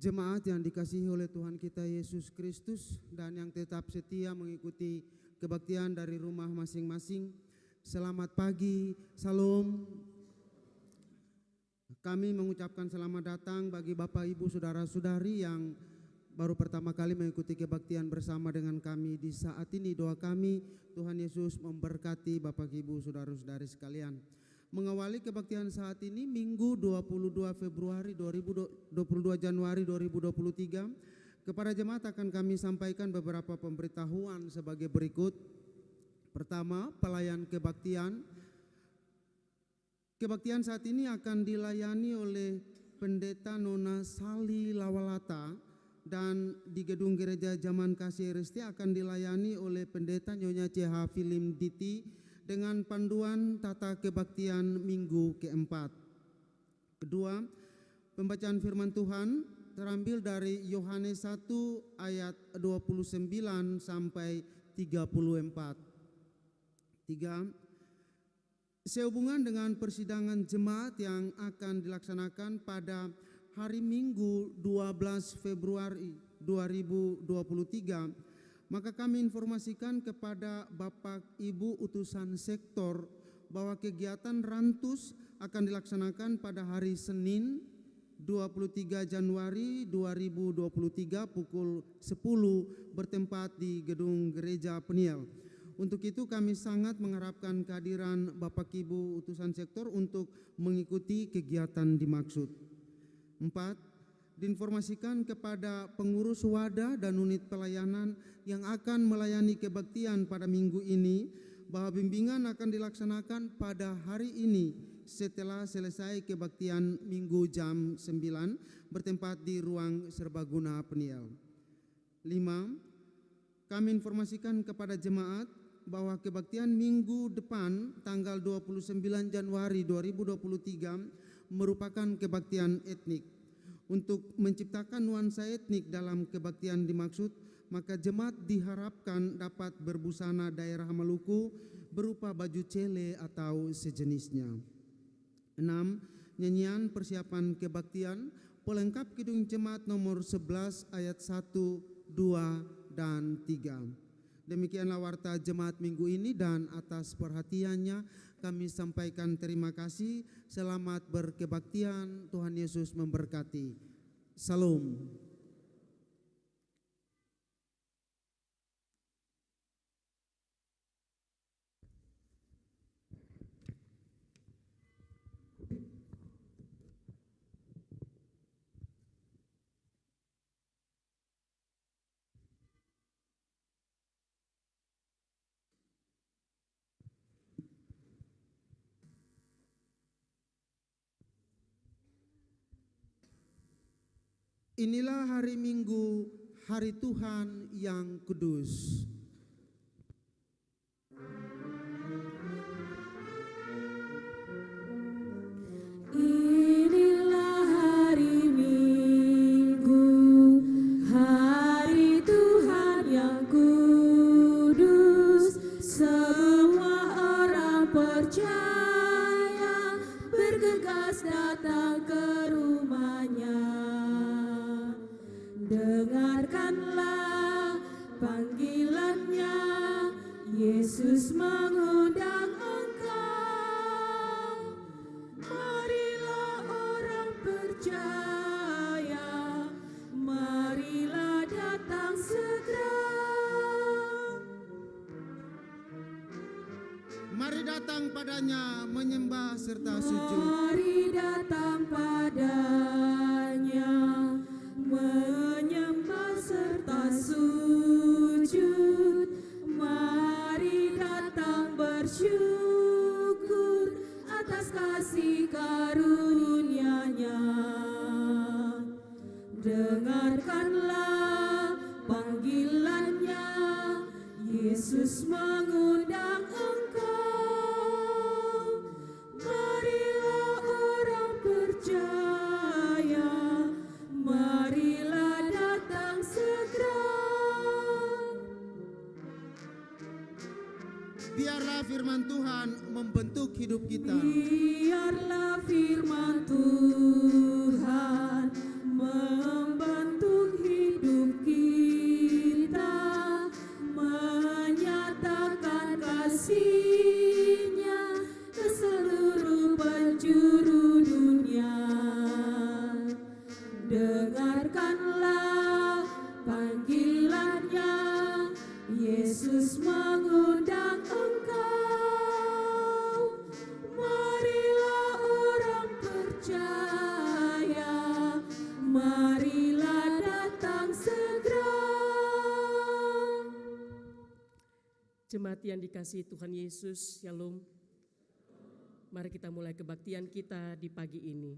Jemaat yang dikasihi oleh Tuhan kita Yesus Kristus dan yang tetap setia mengikuti kebaktian dari rumah masing-masing, selamat pagi, salam. Kami mengucapkan selamat datang bagi Bapak, Ibu, Saudara-saudari yang baru pertama kali mengikuti kebaktian bersama dengan kami di saat ini. Doa kami, Tuhan Yesus memberkati Bapak, Ibu, Saudara-saudari sekalian. Mengawali kebaktian saat ini Minggu 22 Februari 22 Januari 2023, kepada jemaat akan kami sampaikan beberapa pemberitahuan sebagai berikut. Pertama, pelayan kebaktian. Kebaktian saat ini akan dilayani oleh Pendeta Nona Sali Lawalata, dan di gedung gereja Zaman Kasih Resti akan dilayani oleh Pendeta Nyonya CH Filim Diti dengan panduan tata kebaktian minggu keempat. Kedua, pembacaan firman Tuhan terambil dari Yohanes 1 ayat 29 sampai 34. Tiga, sehubungan dengan persidangan jemaat yang akan dilaksanakan pada hari Minggu 12 Februari 2023, maka kami informasikan kepada Bapak Ibu utusan sektor bahwa kegiatan Rantus akan dilaksanakan pada hari Senin 23 Januari 2023 pukul 10 bertempat di gedung gereja Peniel. Untuk itu kami sangat mengharapkan kehadiran Bapak Ibu utusan sektor untuk mengikuti kegiatan dimaksud. 4. Diinformasikan kepada pengurus wadah dan unit pelayanan yang akan melayani kebaktian pada minggu ini bahwa bimbingan akan dilaksanakan pada hari ini setelah selesai kebaktian minggu jam 9 bertempat di ruang serbaguna Peniel. 5. Kami informasikan kepada jemaat bahwa kebaktian minggu depan tanggal 29 Januari 2023 merupakan kebaktian etnik. Untuk menciptakan nuansa etnik dalam kebaktian dimaksud, maka jemaat diharapkan dapat berbusana daerah Maluku berupa baju cele atau sejenisnya. 6. Nyanyian persiapan kebaktian pelengkap Kidung Jemaat nomor 11 ayat 1, 2, dan 3. Demikianlah warta jemaat minggu ini, dan atas perhatiannya kami sampaikan terima kasih. Selamat berkebaktian, Tuhan Yesus memberkati. Salam. Inilah hari Minggu, hari Tuhan yang kudus. Inilah hari Minggu, hari Tuhan yang kudus. Semua orang percaya bergegas datang ke rumahnya. Dengarkanlah panggilannya, Yesus mengundang engkau. Marilah orang percaya, marilah datang segera. Mari datang padanya menyembah serta sujud. Mari datang padanya menyembah serta sujud. Mari datang bersyukur atas kasih karunia-Nya. Dengarkanlah panggilannya, Yesus mengundang engkau. Marilah orang percaya, marilah datang segera. Biarlah firman Tuhan membentuk hidup kita. Biarlah firman Tuhan membentuk jemaat yang dikasihi Tuhan Yesus, Shalom. Mari kita mulai kebaktian kita di pagi ini.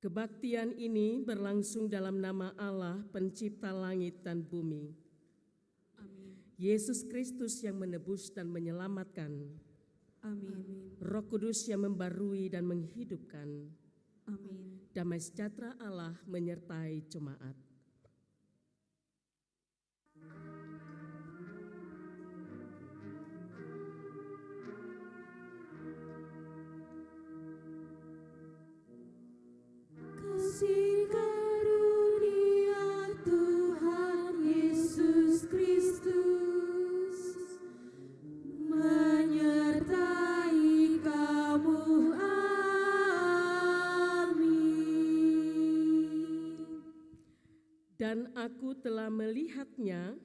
Kebaktian ini berlangsung dalam nama Allah, pencipta langit dan bumi. Amin. Yesus Kristus yang menebus dan menyelamatkan. Amin. Roh Kudus yang membarui dan menghidupkan. Amin. Damai sejahtera Allah menyertai jemaat. Kasih karunia Tuhan Yesus Kristus menyertai kamu. Amin. Dan aku telah melihatnya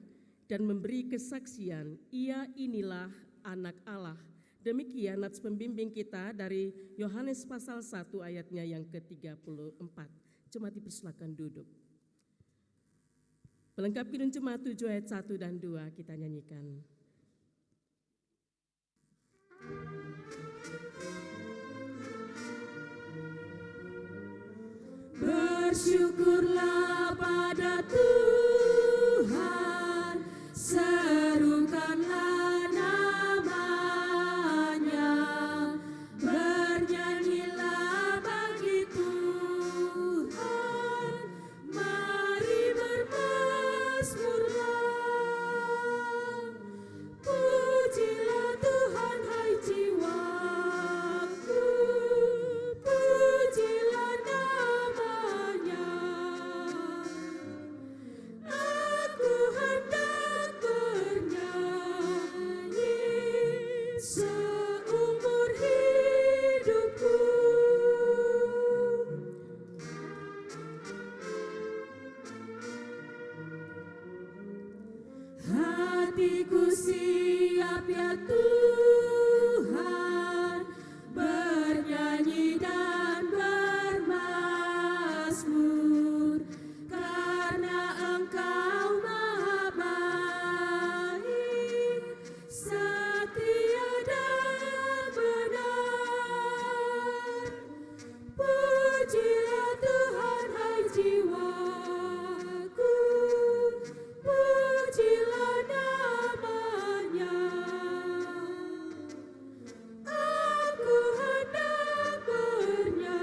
dan memberi kesaksian, ia inilah anak Allah. Demikian nats pembimbing kita dari Yohanes pasal 1 ayatnya yang ke-34. Jemaat dipersilakan duduk. Pelengkap kidung jemaat 7 ayat 1 dan 2 kita nyanyikan. Bersyukurlah pada Tuhan, serukanlah namanya, bernyanyilah bagi Tuhan, mari bermazmurlah. Pujilah Tuhan hai jiwaku, pujilah namanya. Aku hendak bernyanyi seumur hidupku. Hatiku siap ya Tuhan, bernyanyi dan bermazmur, karena Engkau maha baik, setia dan benar. Pujilah Tuhan hai jiwaku, pujilah namanya. Aku hendak bernyanyi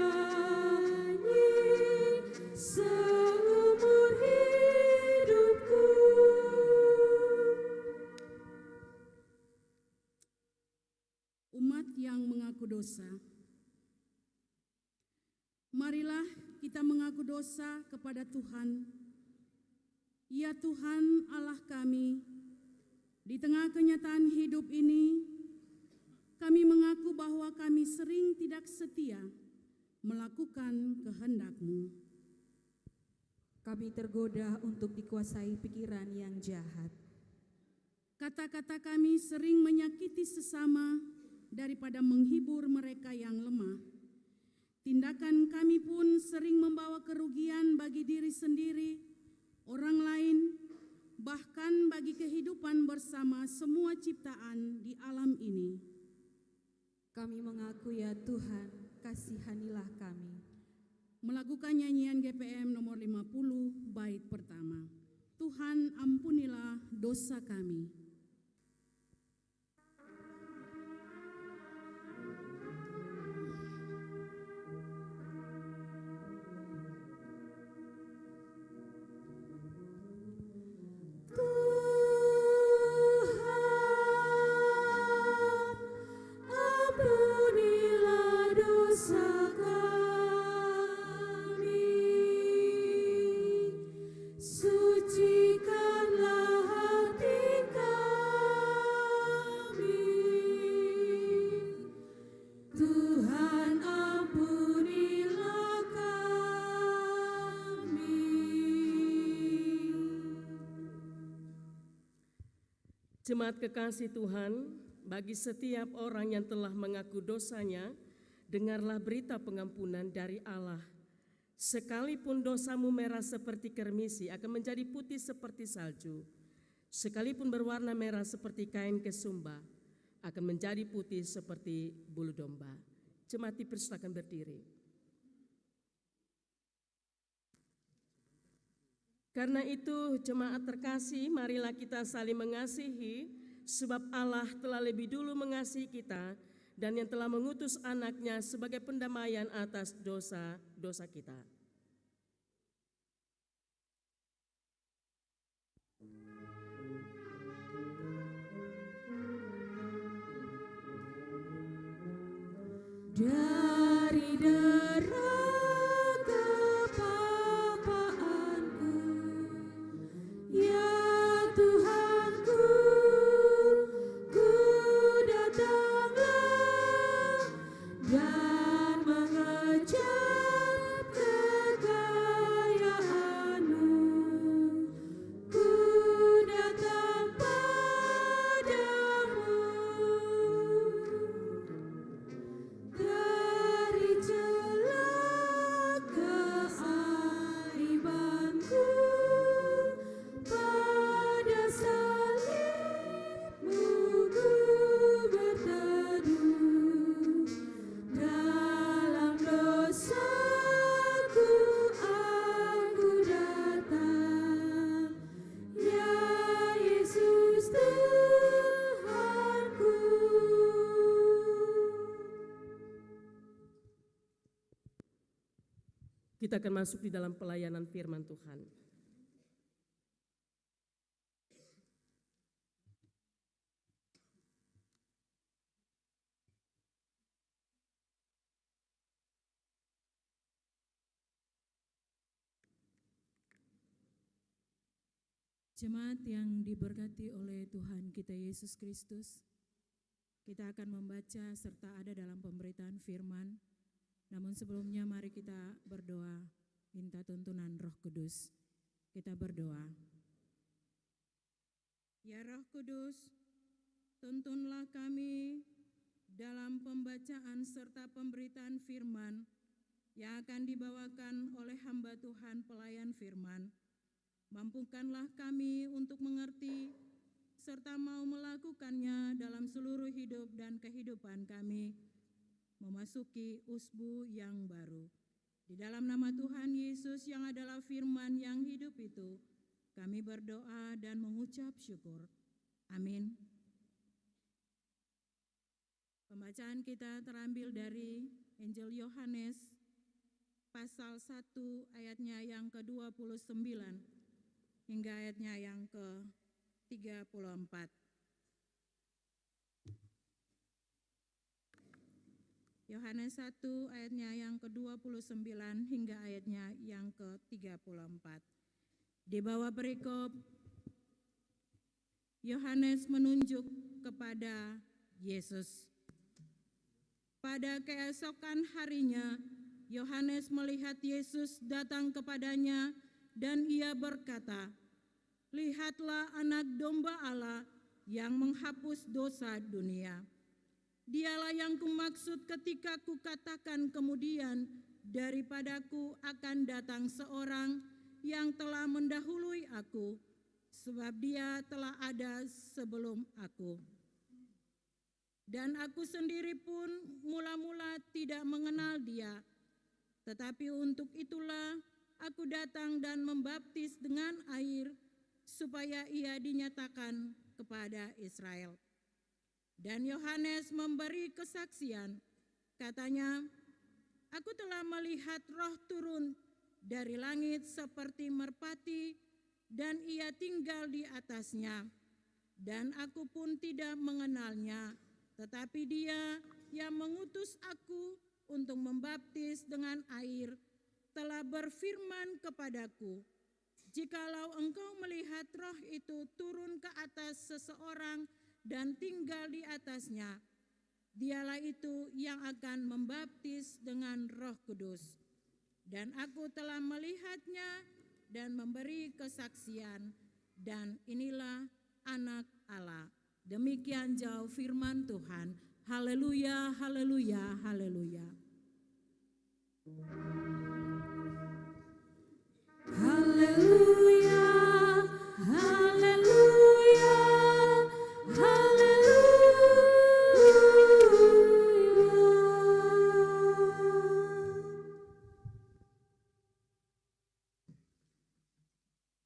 seumur hidupku. Umat yang mengaku dosa, marilah kita mengaku dosa kepada Tuhan. Ya Tuhan Allah kami, di tengah kenyataan hidup ini, kami mengaku bahwa kami sering tidak setia melakukan kehendak-Mu. Kami tergoda untuk dikuasai pikiran yang jahat. Kata-kata kami sering menyakiti sesama daripada menghibur mereka yang lemah. Tindakan kami pun sering membawa kerugian bagi diri sendiri, orang lain, bahkan bagi kehidupan bersama semua ciptaan di alam ini. Kami mengaku ya Tuhan, kasihanilah kami. Melakukan nyanyian GPM nomor 50 bait pertama. Tuhan ampunilah dosa kami. Tuhan, ampunilah dosa kami, sucikanlah hati kami. Tuhan, ampunilah kami. Jemaat kekasih Tuhan, bagi setiap orang yang telah mengaku dosanya, dengarlah berita pengampunan dari Allah. Sekalipun dosamu merah seperti kermisi, akan menjadi putih seperti salju. sekalipun berwarna merah seperti kain kesumba, akan menjadi putih seperti bulu domba. Jemaat dipersilakan berdiri. Karena itu jemaat terkasih, marilah kita saling mengasihi, sebab Allah telah lebih dulu mengasihi kita dan yang telah mengutus anaknya sebagai pendamaian atas dosa-dosa kita. Dari derang kepapaanku, ya Tuhanku, ku datanglah dan mengecap kekayaan-Mu. Ku datang padamu. Dari celah keaibanku, pada salib-Mu ku berteduh. Dalam dosaku aku datang, ya Yesus Tuhanku. Kita akan masuk di dalam pelayanan firman Tuhan. Jemaat yang diberkati oleh Tuhan kita Yesus Kristus, kita akan membaca serta ada dalam pemberitaan firman. Namun sebelumnya mari kita berdoa, minta tuntunan Roh Kudus. Kita berdoa. Ya Roh Kudus, tuntunlah kami dalam pembacaan serta pemberitaan firman yang akan dibawakan oleh hamba Tuhan pelayan firman. Mampukanlah kami untuk mengerti serta mau melakukannya dalam seluruh hidup dan kehidupan kami, memasuki usbu yang baru. Di dalam nama Tuhan Yesus yang adalah firman yang hidup itu, kami berdoa dan mengucap syukur. Amin. Pembacaan kita terambil dari Injil Yohanes pasal 1 ayatnya yang ke-29 hingga ayatnya yang ke-34. Yohanes 1 ayatnya yang ke-29 hingga ayatnya yang ke-34. Di bawah perikop, Yohanes menunjuk kepada Yesus. Pada keesokan harinya, Yohanes melihat Yesus datang kepadanya dan ia berkata, "Lihatlah anak domba Allah yang menghapus dosa dunia. Dialah yang kumaksud ketika kukatakan kemudian daripadaku akan datang seorang yang telah mendahului aku, sebab dia telah ada sebelum aku. Dan aku sendiri pun mula-mula tidak mengenal dia, tetapi untuk itulah aku datang dan membaptis dengan air, supaya ia dinyatakan kepada Israel." Dan Yohanes memberi kesaksian, katanya, "Aku telah melihat Roh turun dari langit seperti merpati, dan ia tinggal di atasnya. Dan aku pun tidak mengenalnya, tetapi dia yang mengutus aku untuk membaptis dengan air telah berfirman kepadaku, jikalau engkau melihat Roh itu turun ke atas seseorang dan tinggal di atasnya, dialah itu yang akan membaptis dengan Roh Kudus. Dan aku telah melihatnya dan memberi kesaksian, dan inilah anak Allah." Demikian jauh firman Tuhan. Haleluya, haleluya, haleluya. Haleluya, haleluya.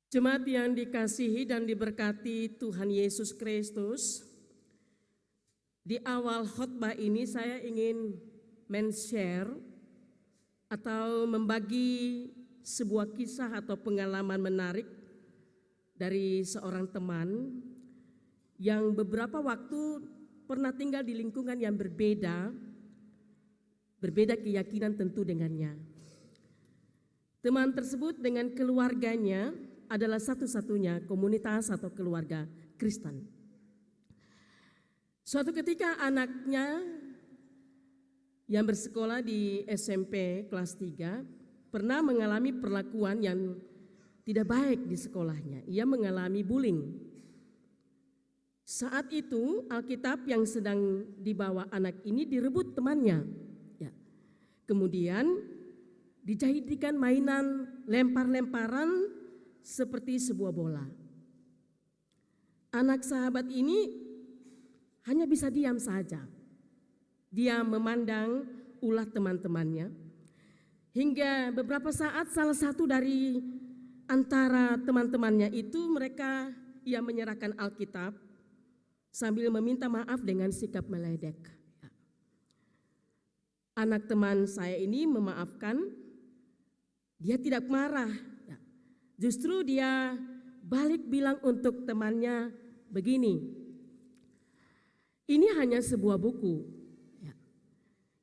Jemaat yang dikasihi dan diberkati Tuhan Yesus Kristus, di awal khotbah ini saya ingin men-share atau membagi sebuah kisah atau pengalaman menarik dari seorang teman yang beberapa waktu pernah tinggal di lingkungan yang berbeda keyakinan tentu dengannya. Teman tersebut dengan keluarganya adalah satu-satunya komunitas atau keluarga Kristen. Suatu ketika anaknya yang bersekolah di SMP kelas 3 pernah mengalami perlakuan yang tidak baik di sekolahnya. Ia mengalami bullying. Saat itu Alkitab yang sedang dibawa anak ini direbut temannya. Ya. Kemudian dijadikan mainan lempar-lemparan seperti sebuah bola. Anak sahabat ini hanya bisa diam saja. Dia memandang ulah teman-temannya. Hingga beberapa saat salah satu dari antara teman-temannya itu ia menyerahkan Alkitab sambil meminta maaf dengan sikap meledek. Anak teman saya ini memaafkan, dia tidak marah. Justru dia balik bilang untuk temannya begini, ini hanya sebuah buku.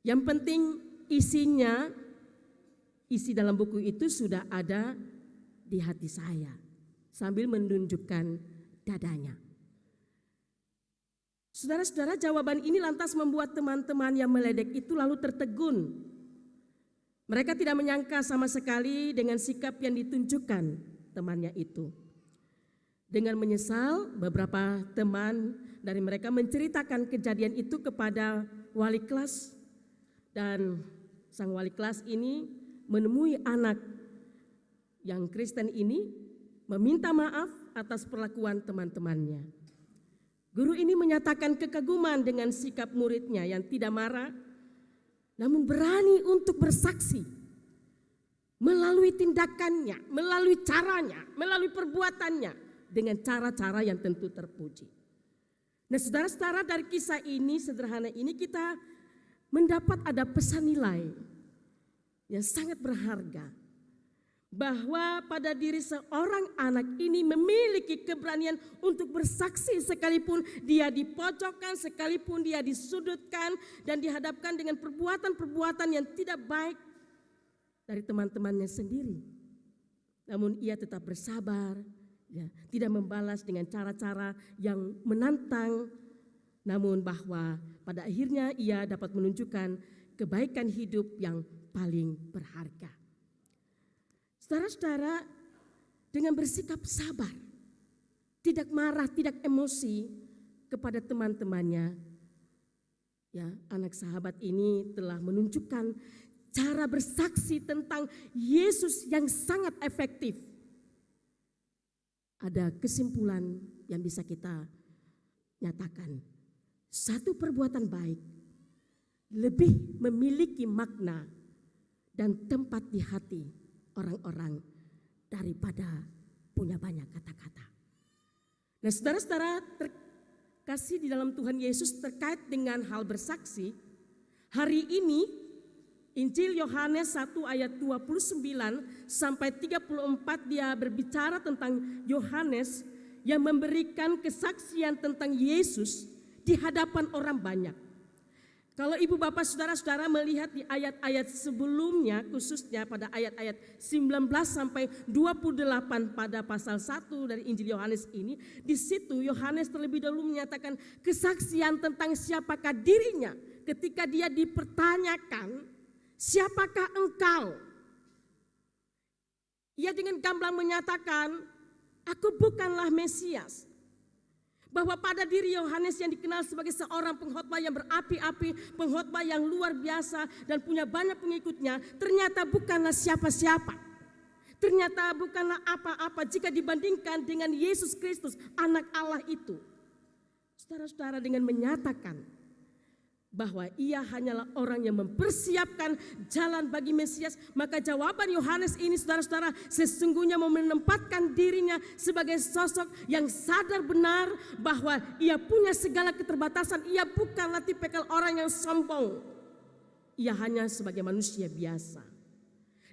Yang penting isi dalam buku itu sudah ada di hati saya, sambil menunjukkan dadanya. Saudara-saudara, jawaban ini lantas membuat teman-teman yang meledek itu lalu tertegun. Mereka tidak menyangka sama sekali dengan sikap yang ditunjukkan temannya itu. Dengan menyesal, beberapa teman dari mereka menceritakan kejadian itu kepada wali kelas. Dan sang wali kelas ini menemui anak yang Kristen ini meminta maaf atas perlakuan teman-temannya. Guru ini menyatakan kekaguman dengan sikap muridnya yang tidak marah, namun berani untuk bersaksi melalui tindakannya, melalui caranya, melalui perbuatannya dengan cara-cara yang tentu terpuji. Nah, saudara-saudara, dari kisah ini sederhana ini kita mendapat ada pesan nilai yang sangat berharga, bahwa pada diri seorang anak ini memiliki keberanian untuk bersaksi sekalipun dia dipojokkan, sekalipun dia disudutkan dan dihadapkan dengan perbuatan-perbuatan yang tidak baik dari teman-temannya sendiri. Namun ia tetap bersabar, ya, tidak membalas dengan cara-cara yang menantang, namun bahwa pada akhirnya ia dapat menunjukkan kebaikan hidup yang paling berharga. Saudara-saudara, dengan bersikap sabar, tidak marah, tidak emosi kepada teman-temannya, ya, anak sahabat ini telah menunjukkan cara bersaksi tentang Yesus yang sangat efektif. Ada kesimpulan yang bisa kita nyatakan. Satu perbuatan baik lebih memiliki makna dan tempat di hati orang-orang daripada punya banyak kata-kata. Nah, saudara-saudara terkasih di dalam Tuhan Yesus, terkait dengan hal bersaksi, hari ini Injil Yohanes 1 ayat 29 sampai 34 dia berbicara tentang Yohanes yang memberikan kesaksian tentang Yesus di hadapan orang banyak. Kalau ibu bapak saudara-saudara melihat di ayat-ayat sebelumnya, khususnya pada ayat-ayat 19 sampai 28 pada pasal 1 dari Injil Yohanes ini, di situ Yohanes terlebih dahulu menyatakan kesaksian tentang siapakah dirinya ketika dia dipertanyakan, siapakah engkau? Ia dengan gamblang menyatakan, aku bukanlah Mesias. Bahwa pada diri Yohanes yang dikenal sebagai seorang pengkhotbah yang berapi-api, pengkhotbah yang luar biasa dan punya banyak pengikutnya, ternyata bukanlah siapa-siapa. Ternyata bukanlah apa-apa jika dibandingkan dengan Yesus Kristus, anak Allah itu. Saudara-saudara, dengan menyatakan bahwa ia hanyalah orang yang mempersiapkan jalan bagi Mesias, maka jawaban Yohanes ini saudara-saudara sesungguhnya mau menempatkan dirinya sebagai sosok yang sadar benar bahwa ia punya segala keterbatasan. Ia bukanlah tipikal orang yang sombong. Ia hanya sebagai manusia biasa.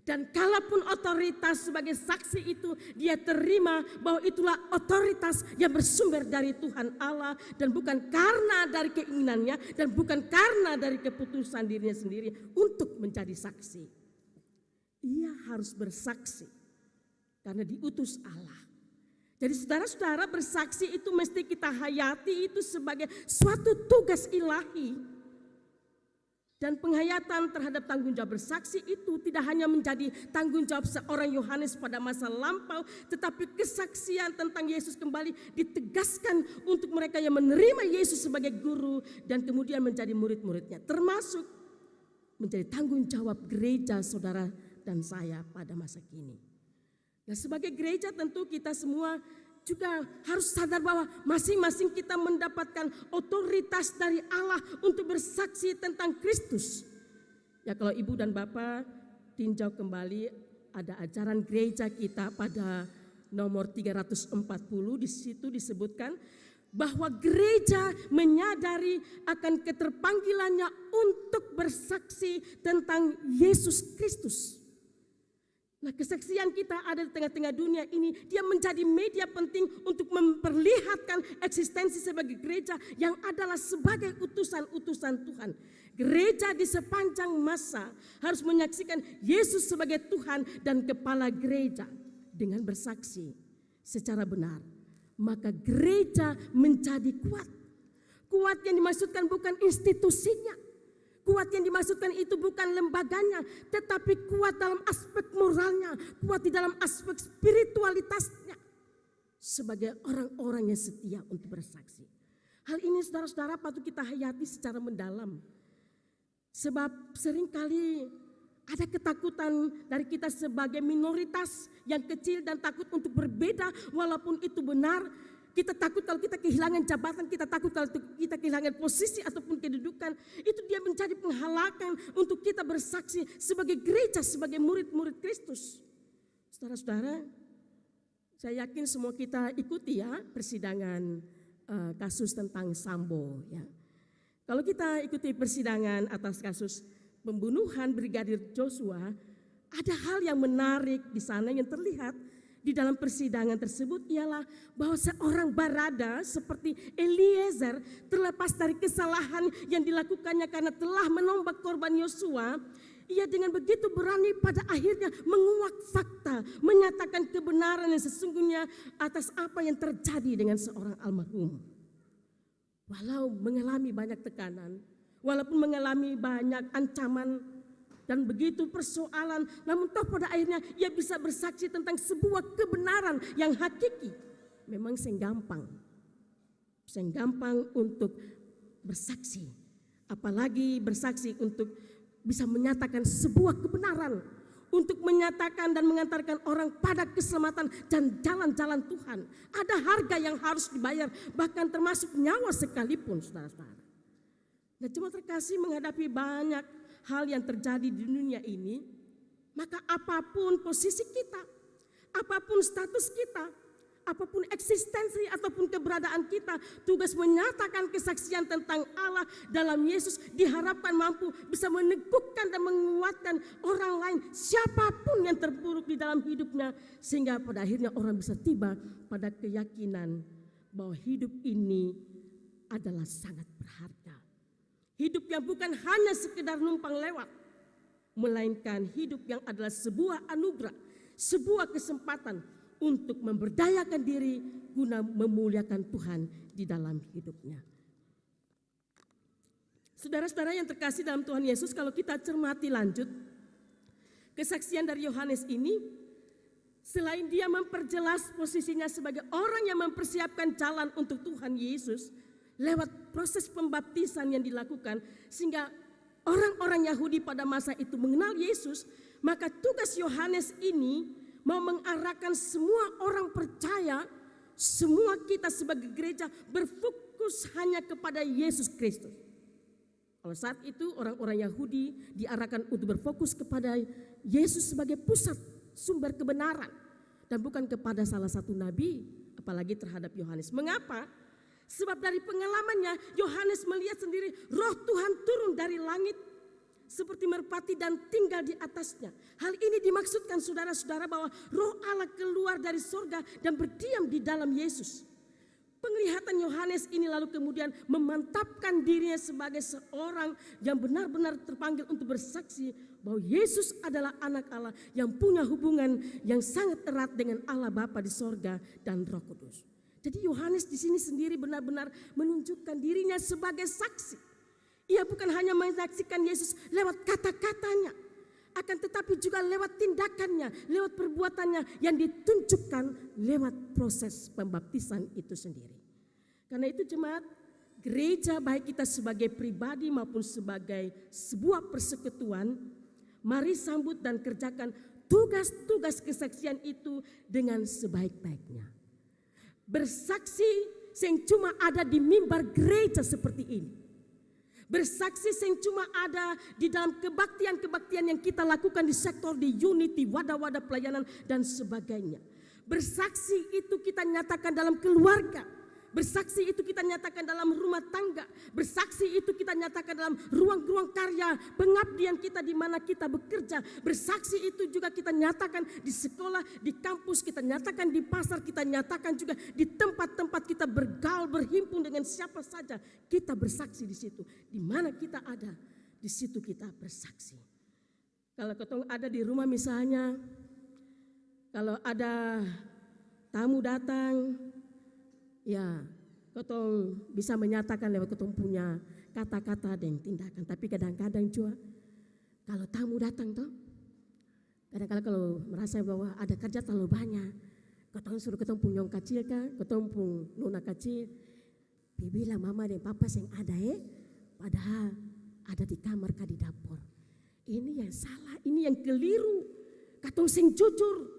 Dan kalaupun otoritas sebagai saksi itu dia terima bahwa itulah otoritas yang bersumber dari Tuhan Allah dan bukan karena dari keinginannya dan bukan karena dari keputusan dirinya sendiri untuk menjadi saksi. Ia harus bersaksi karena diutus Allah. Jadi saudara-saudara, bersaksi itu mesti kita hayati itu sebagai suatu tugas ilahi. Dan penghayatan terhadap tanggung jawab bersaksi itu tidak hanya menjadi tanggung jawab seorang Yohanes pada masa lampau, tetapi kesaksian tentang Yesus kembali ditegaskan untuk mereka yang menerima Yesus sebagai guru dan kemudian menjadi murid-muridnya. Termasuk menjadi tanggung jawab gereja saudara dan saya pada masa kini. Nah, sebagai gereja tentu kita semua juga harus sadar bahwa masing-masing kita mendapatkan otoritas dari Allah untuk bersaksi tentang Kristus. Ya, kalau Ibu dan Bapak tinjau kembali ada ajaran gereja kita pada nomor 340, di situ disebutkan bahwa gereja menyadari akan keterpanggilannya untuk bersaksi tentang Yesus Kristus. Nah, kesaksian kita ada di tengah-tengah dunia ini, dia menjadi media penting untuk memperlihatkan eksistensi sebagai gereja yang adalah sebagai utusan-utusan Tuhan. Gereja di sepanjang masa harus menyaksikan Yesus sebagai Tuhan dan kepala gereja. Dengan bersaksi secara benar, maka gereja menjadi kuat. Kuat yang dimaksudkan bukan institusinya. Kuat yang dimaksudkan itu bukan lembaganya, tetapi kuat dalam aspek moralnya, kuat di dalam aspek spiritualitasnya. Sebagai orang-orang yang setia untuk bersaksi. Hal ini saudara-saudara patut kita hayati secara mendalam. Sebab seringkali ada ketakutan dari kita sebagai minoritas yang kecil dan takut untuk berbeda walaupun itu benar. Kita takut kalau kita kehilangan jabatan, kita takut kalau kita kehilangan posisi ataupun kedudukan. Itu dia menjadi penghalakan untuk kita bersaksi sebagai gereja, sebagai murid-murid Kristus. Saudara-saudara, saya yakin semua kita ikuti ya persidangan kasus tentang Sambo. Ya. Kalau kita ikuti persidangan atas kasus pembunuhan Brigadir Joshua, ada hal yang menarik di sana yang terlihat. Di dalam persidangan tersebut ialah bahwa seorang Barada seperti Eliezer terlepas dari kesalahan yang dilakukannya karena telah menombak korban Yosua. Ia dengan begitu berani pada akhirnya menguak fakta, menyatakan kebenaran yang sesungguhnya atas apa yang terjadi dengan seorang almarhum. Walau mengalami banyak tekanan, walaupun mengalami banyak ancaman, dan begitu persoalan, namun toh pada akhirnya ia bisa bersaksi tentang sebuah kebenaran yang hakiki. Memang gampang untuk bersaksi. Apalagi bersaksi untuk bisa menyatakan sebuah kebenaran. Untuk menyatakan dan mengantarkan orang pada keselamatan dan jalan-jalan Tuhan. Ada harga yang harus dibayar, bahkan termasuk nyawa sekalipun saudara-saudara. Nah, jemaat terkasih, menghadapi banyak hal yang terjadi di dunia ini, maka apapun posisi kita, apapun status kita, apapun eksistensi ataupun keberadaan kita, tugas menyatakan kesaksian tentang Allah dalam Yesus diharapkan mampu bisa meneguhkan dan menguatkan orang lain, siapapun yang terpuruk di dalam hidupnya, sehingga pada akhirnya orang bisa tiba pada keyakinan bahwa hidup ini adalah sangat berharga. Hidup yang bukan hanya sekedar numpang lewat, melainkan hidup yang adalah sebuah anugerah, sebuah kesempatan untuk memberdayakan diri guna memuliakan Tuhan di dalam hidupnya. Saudara-saudara yang terkasih dalam Tuhan Yesus, kalau kita cermati lanjut, kesaksian dari Yohanes ini, selain dia memperjelas posisinya sebagai orang yang mempersiapkan jalan untuk Tuhan Yesus, lewat proses pembaptisan yang dilakukan sehingga orang-orang Yahudi pada masa itu mengenal Yesus, maka tugas Yohanes ini mau mengarahkan semua orang percaya, semua kita sebagai gereja berfokus hanya kepada Yesus Kristus. Kalau saat itu orang-orang Yahudi diarahkan untuk berfokus kepada Yesus sebagai pusat sumber kebenaran dan bukan kepada salah satu nabi, apalagi terhadap Yohanes. Mengapa? Sebab dari pengalamannya Yohanes melihat sendiri roh Tuhan turun dari langit seperti merpati dan tinggal di atasnya. Hal ini dimaksudkan saudara-saudara bahwa roh Allah keluar dari surga dan berdiam di dalam Yesus. Penglihatan Yohanes ini lalu kemudian memantapkan dirinya sebagai seorang yang benar-benar terpanggil untuk bersaksi bahwa Yesus adalah anak Allah yang punya hubungan yang sangat erat dengan Allah Bapa di sorga dan Roh Kudus. Jadi Yohanes di sini sendiri benar-benar menunjukkan dirinya sebagai saksi. Ia bukan hanya menyaksikan Yesus lewat kata-katanya, akan tetapi juga lewat tindakannya, lewat perbuatannya yang ditunjukkan lewat proses pembaptisan itu sendiri. Karena itu jemaat, gereja baik kita sebagai pribadi maupun sebagai sebuah persekutuan, mari sambut dan kerjakan tugas-tugas kesaksian itu dengan sebaik-baiknya. Bersaksi yang cuma ada di mimbar gereja seperti ini. Bersaksi yang cuma ada di dalam kebaktian-kebaktian yang kita lakukan di sektor, di unity, wadah-wadah pelayanan dan sebagainya. Bersaksi itu kita nyatakan dalam keluarga. Bersaksi itu kita nyatakan dalam rumah tangga. Bersaksi itu kita nyatakan dalam ruang-ruang karya pengabdian kita di mana kita bekerja. Bersaksi itu juga kita nyatakan di sekolah, di kampus, kita nyatakan di pasar, kita nyatakan juga di tempat-tempat kita bergaul, berhimpun dengan siapa saja. Kita bersaksi di situ. Di mana kita ada, di situ kita bersaksi. Kalau ketemu ada di rumah misalnya, kalau ada tamu datang, ya, ketong bisa menyatakan lewat ketong punya kata-kata dan tindakan. Tapi kadang-kadang juga kalau tamu datang tuh, kadang-kadang kalau merasa bahwa ada kerja terlalu banyak, ketong suruh ketong punya nyong kecil kan, ketong pun nona kecil, bibilah mama dan papa yang ada padahal ada di kamar kah di dapur. Ini yang salah, ini yang keliru. Ketong sing jujur.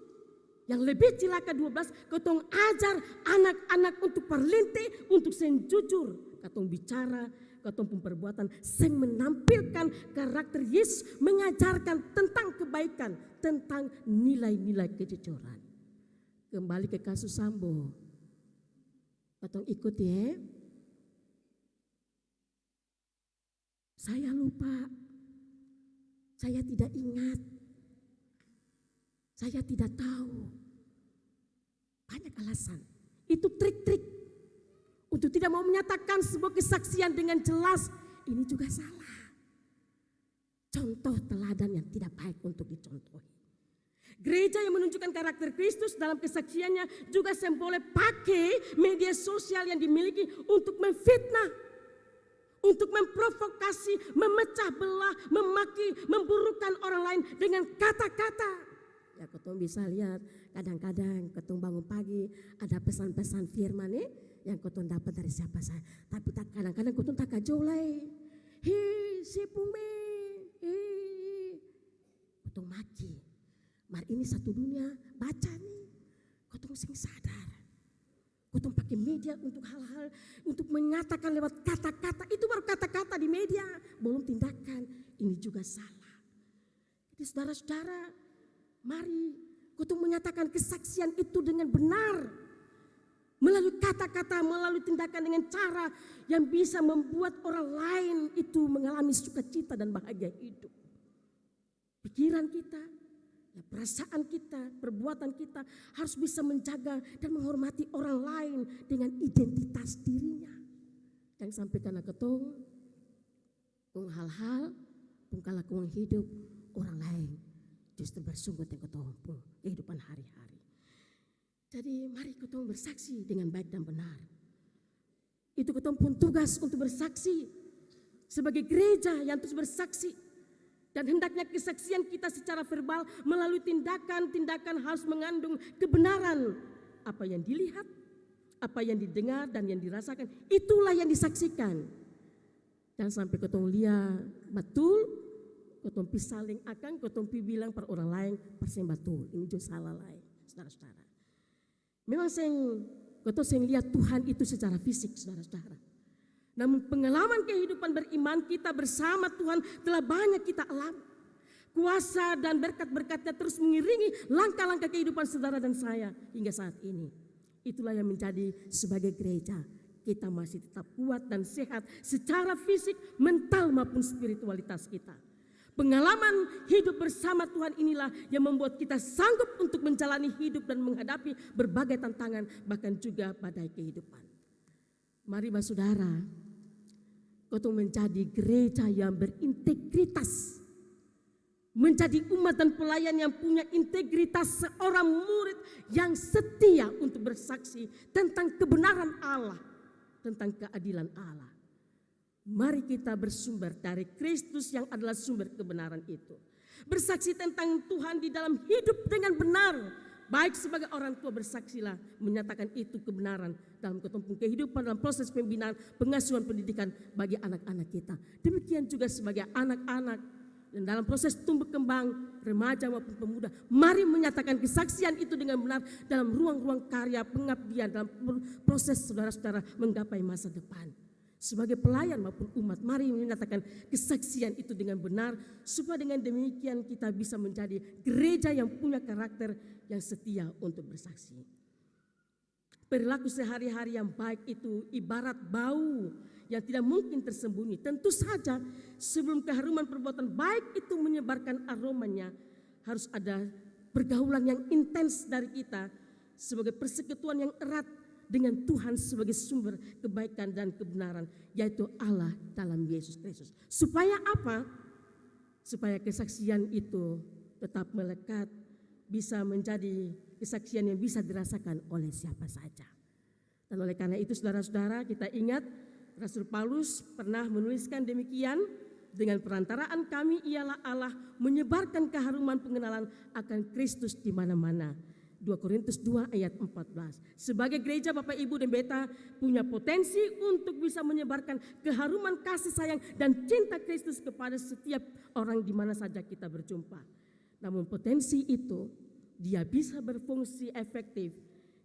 Yang lebih cilaka 12, ketong ajar anak-anak untuk parlente, untuk sen jujur. Ketong bicara, ketong pun perbuatan, sen menampilkan karakter Yesus, mengajarkan tentang kebaikan, tentang nilai-nilai kejujuran. Kembali ke kasus Sambo. Ketong ikuti ya. Saya lupa, saya tidak ingat. Saya tidak tahu. Banyak alasan. Itu trik-trik untuk tidak mau menyatakan sebuah kesaksian dengan jelas. Ini juga salah. Contoh teladan yang tidak baik untuk dicontohi. Gereja yang menunjukkan karakter Kristus dalam kesaksiannya juga boleh pakai media sosial yang dimiliki untuk memfitnah, untuk memprovokasi, memecah belah, memaki, memburukan orang lain dengan kata-kata. Ya, ketong bisa lihat kadang-kadang ketong bangun pagi ada pesan-pesan firman yang ketong dapat dari siapa saja. Tapi kadang-kadang ketong tak kajolai. Sipung me. Ketong maki. Mari ini satu dunia baca nih. Ketong sing sadar. Ketong pakai media untuk hal-hal, untuk menyatakan lewat kata-kata. Itu baru kata-kata di media, belum tindakan. Ini juga salah. Jadi saudara-saudara, mari kita menyatakan kesaksian itu dengan benar. Melalui kata-kata, melalui tindakan dengan cara yang bisa membuat orang lain itu mengalami sukacita dan bahagia hidup. Pikiran kita, perasaan kita, perbuatan kita harus bisa menjaga dan menghormati orang lain dengan identitas dirinya. Jangan sampai karena ketong, hal-hal, kalakuan hidup orang lain justru bersungguh yang ketemu kehidupan hari-hari. Jadi mari kita bersaksi dengan baik dan benar. Itu kita pun tugas untuk bersaksi sebagai gereja yang terus bersaksi. Dan hendaknya kesaksian kita secara verbal melalui tindakan-tindakan harus mengandung kebenaran. Apa yang dilihat, apa yang didengar dan yang dirasakan, itulah yang disaksikan. Jangan sampai kita lihat betul, ketompi saling akan, ketompi bilang per orang lain persen betul. Ini juga salah lain, saudara-saudara. Memang saya lihat Tuhan itu secara fisik, saudara-saudara. Namun pengalaman kehidupan beriman kita bersama Tuhan telah banyak kita alami. Kuasa dan berkat-berkatnya terus mengiringi langkah-langkah kehidupan saudara dan saya hingga saat ini. Itulah yang menjadi sebagai gereja. Kita masih tetap kuat dan sehat secara fisik, mental maupun spiritualitas kita. Pengalaman hidup bersama Tuhan inilah yang membuat kita sanggup untuk menjalani hidup dan menghadapi berbagai tantangan, bahkan juga badai kehidupan. Mari saudara, kita menjadi gereja yang berintegritas. Menjadi umat dan pelayan yang punya integritas, seorang murid yang setia untuk bersaksi tentang kebenaran Allah, tentang keadilan Allah. Mari kita bersumber dari Kristus yang adalah sumber kebenaran itu. Bersaksi tentang Tuhan di dalam hidup dengan benar. Baik sebagai orang tua bersaksilah, menyatakan itu kebenaran dalam kehidupan, dalam proses pembinaan, pengasuhan pendidikan bagi anak-anak kita. Demikian juga sebagai anak-anak dan dalam proses tumbuh kembang, remaja maupun pemuda. Mari menyatakan kesaksian itu dengan benar dalam ruang-ruang karya pengabdian, dalam proses saudara-saudara menggapai masa depan. Sebagai pelayan maupun umat, mari menyatakan kesaksian itu dengan benar, supaya dengan demikian kita bisa menjadi gereja yang punya karakter yang setia untuk bersaksi. Perilaku sehari-hari yang baik itu ibarat bau yang tidak mungkin tersembunyi. Tentu saja sebelum keharuman perbuatan baik itu menyebarkan aromanya, harus ada pergaulan yang intens dari kita sebagai persekutuan yang erat dengan Tuhan sebagai sumber kebaikan dan kebenaran, yaitu Allah dalam Yesus Kristus. Supaya apa? Supaya kesaksian itu tetap melekat, bisa menjadi kesaksian yang bisa dirasakan oleh siapa saja. Dan oleh karena itu saudara-saudara, kita ingat Rasul Paulus pernah menuliskan demikian, dengan perantaraan kami ialah Allah menyebarkan keharuman pengenalan akan Kristus di mana-mana. 2 Korintus 2 ayat 14. Sebagai gereja Bapak Ibu dan Beta punya potensi untuk bisa menyebarkan keharuman kasih sayang dan cinta Kristus kepada setiap orang di mana saja kita berjumpa. Namun potensi itu dia bisa berfungsi efektif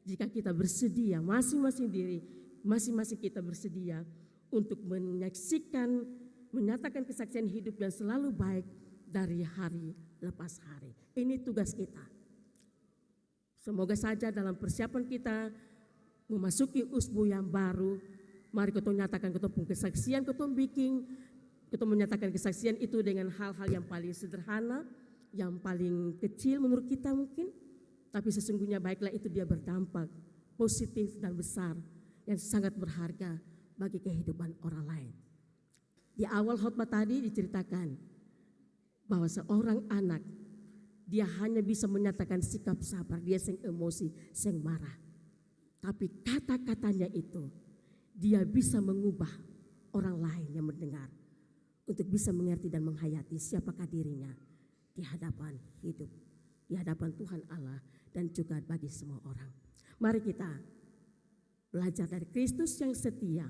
jika kita bersedia, masing-masing diri, masing-masing kita bersedia untuk menyaksikan, menyatakan kesaksian hidup yang selalu baik dari hari lepas hari. Ini tugas kita. Semoga saja dalam persiapan kita memasuki usbu yang baru, mari kita nyatakan kita pun kesaksian, kita bikin, kita menyatakan kesaksian itu dengan hal-hal yang paling sederhana, yang paling kecil menurut kita mungkin, tapi sesungguhnya baiklah itu dia berdampak positif dan besar yang sangat berharga bagi kehidupan orang lain. Di awal khotbah tadi diceritakan bahwa seorang anak dia hanya bisa menyatakan sikap sabar, dia sing emosi, sing marah. Tapi kata-katanya itu dia bisa mengubah orang lain yang mendengar untuk bisa mengerti dan menghayati siapakah dirinya di hadapan hidup, di hadapan Tuhan Allah dan juga bagi semua orang. Mari kita belajar dari Kristus yang setia,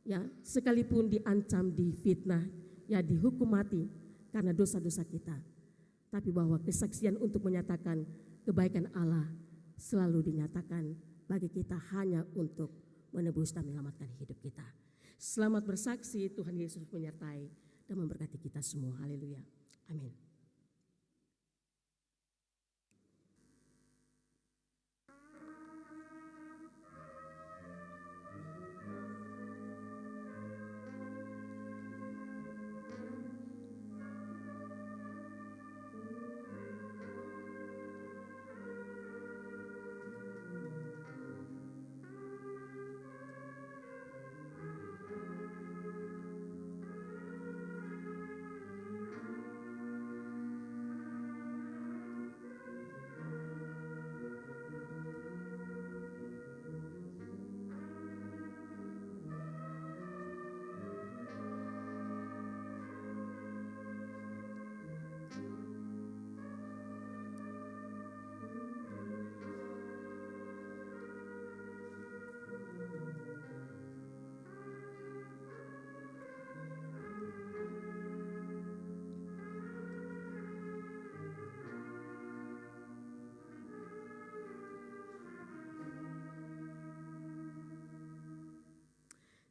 ya, sekalipun diancam, difitnah, ya dihukum mati karena dosa-dosa kita. Tapi bahwa kesaksian untuk menyatakan kebaikan Allah selalu dinyatakan bagi kita hanya untuk menebus dan menyelamatkan hidup kita. Selamat bersaksi, Tuhan Yesus menyertai dan memberkati kita semua. Haleluya. Amin.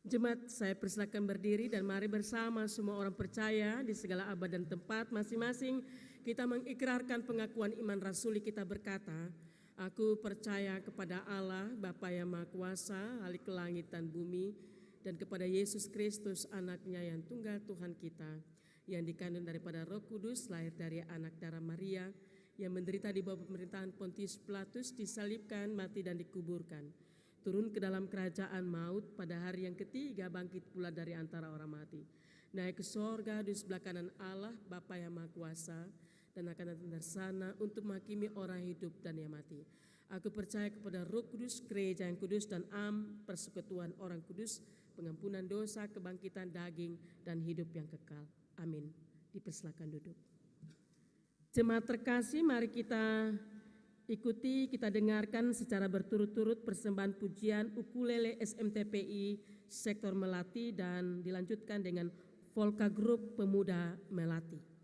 Jemaat, saya persilakan berdiri dan mari bersama semua orang percaya di segala abad dan tempat masing-masing kita mengikrarkan pengakuan iman rasuli kita berkata, aku percaya kepada Allah, Bapa yang Maha Kuasa, Khalik langit dan bumi, dan kepada Yesus Kristus, anaknya yang tunggal Tuhan kita, yang dikandung daripada Roh Kudus, lahir dari anak darah Maria, yang menderita di bawah pemerintahan Pontius Pilatus, disalibkan, mati dan dikuburkan. Turun ke dalam kerajaan maut, pada hari yang ketiga bangkit pula dari antara orang mati. Naik ke sorga di sebelah kanan Allah, Bapa yang Maha Kuasa, dan akan datang dari sana untuk menghakimi orang hidup dan yang mati. Aku percaya kepada Roh Kudus, gereja yang kudus dan persekutuan orang kudus, pengampunan dosa, kebangkitan daging, dan hidup yang kekal. Amin. Dipersilakan duduk. Jemaat terkasih, mari kita ikuti, kita dengarkan secara berturut-turut persembahan pujian ukulele SMTPI Sektor Melati dan dilanjutkan dengan Volka Group Pemuda Melati.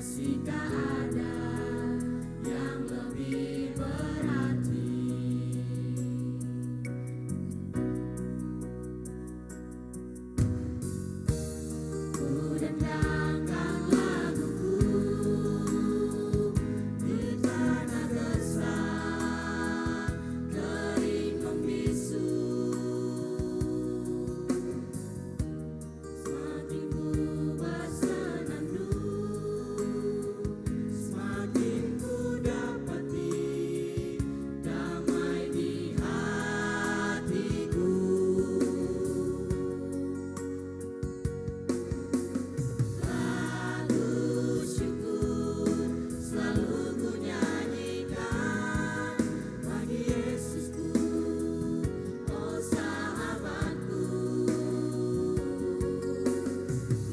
masihkah ada yang lebih berarti? Ku dendangkan laguku di tanah gersang, kering membisu. Semakin ku bersenandung, semakin ku dapati damai di hatiku. Lagu syukur selalu ku nyanyikan bagi Yesusku, oh sahabatku,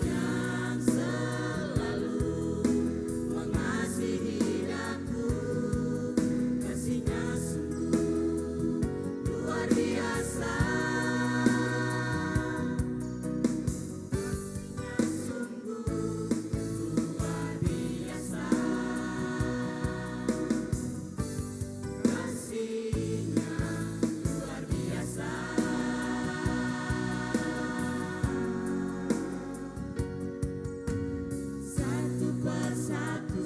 yang selalu mengasihi aku. Kasih-Nya sungguh luar biasa. Kasih-Nya sungguh luar biasa. Kasih-Nya luar biasa. Satu persatu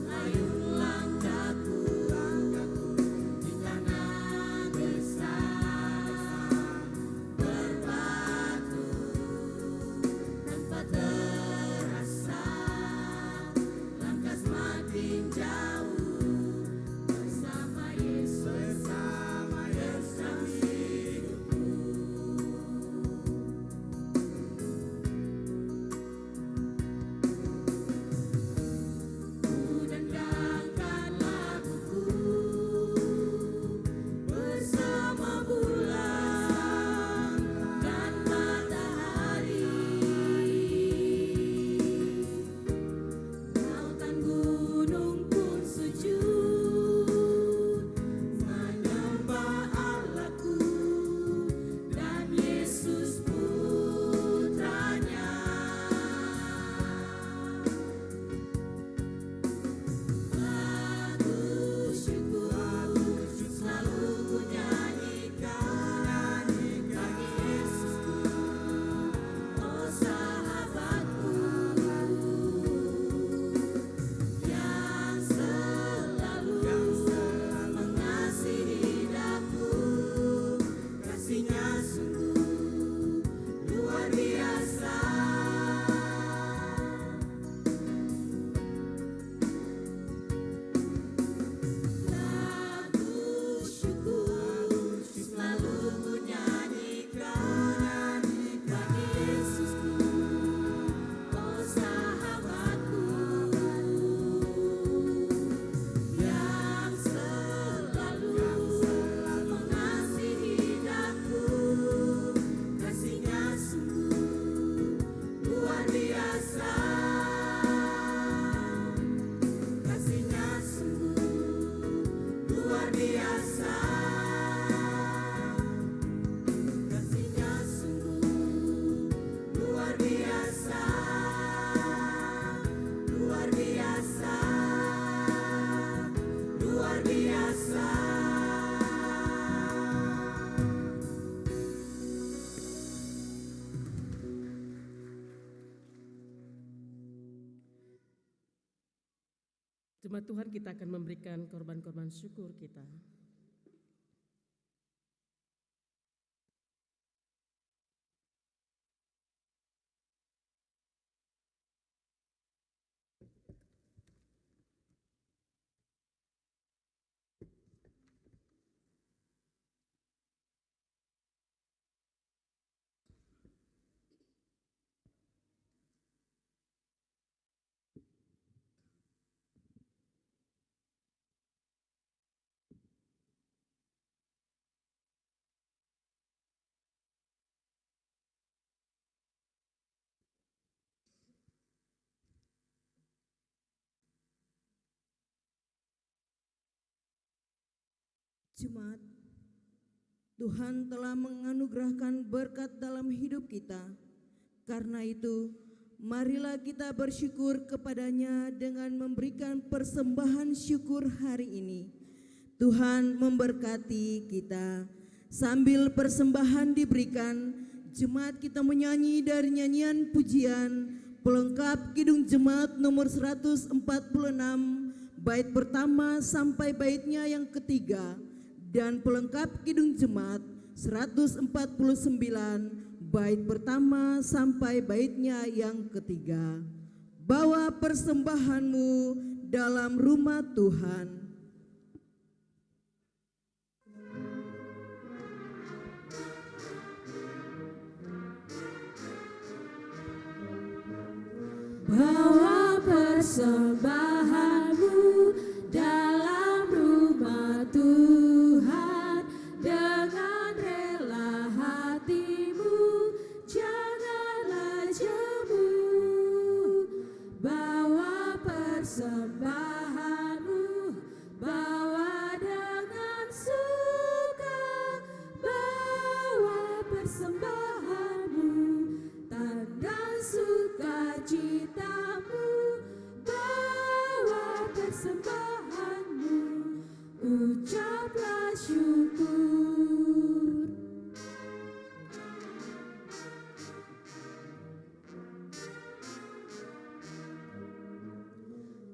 layun langkahku di tanah gersang berbatu, tanpa terasa langkah semakin jauh bersama Yesus, bersama hidupku. Ku dendangkan laguku bersama bulan dan matahari. Lautan gunung pun sujud menyembah Allahku dan Yesus Putranya. Lagu syukur selalu ku nyanyikan bagi Yesusku, oh sahabatku, yang selalu mengasihi aku. Kasih-Nya sungguh luar biasa. Lagu syukur selalu ku nyanyikan bagi Yesusku, oh sahabatku, yang selalu mengasihi aku. Kasih-Nya sungguh luar biasa. Kasih-Nya sungguh luar biasa. Kasih-Nya sungguh luar biasa. Luar biasa. Luar biasa. Jemaat Tuhan, kita akan memberikan korban-korban syukur kita. Jemaat, Tuhan telah menganugerahkan berkat dalam hidup kita. Karena itu, Marilah kita bersyukur kepadanya dengan memberikan persembahan syukur hari ini. Tuhan memberkati kita. Sambil persembahan diberikan, jemaat kita menyanyi dari nyanyian pujian pelengkap Kidung Jemaat nomor 146, bait pertama sampai baitnya yang ketiga, dan pelengkap Kidung Jemaat 149, bait pertama sampai baitnya yang ketiga. Bawa persembahanmu dalam rumah Tuhan. Bawa persembahanmu dalam rumah Tuhan dengan rela hatimu, janganlah jemu. Bawa persembahanmu, bawa dengan suka. Bawa persembahanmu, tanda sukacitamu. Bawa persembahanmu, ucaplah syukur.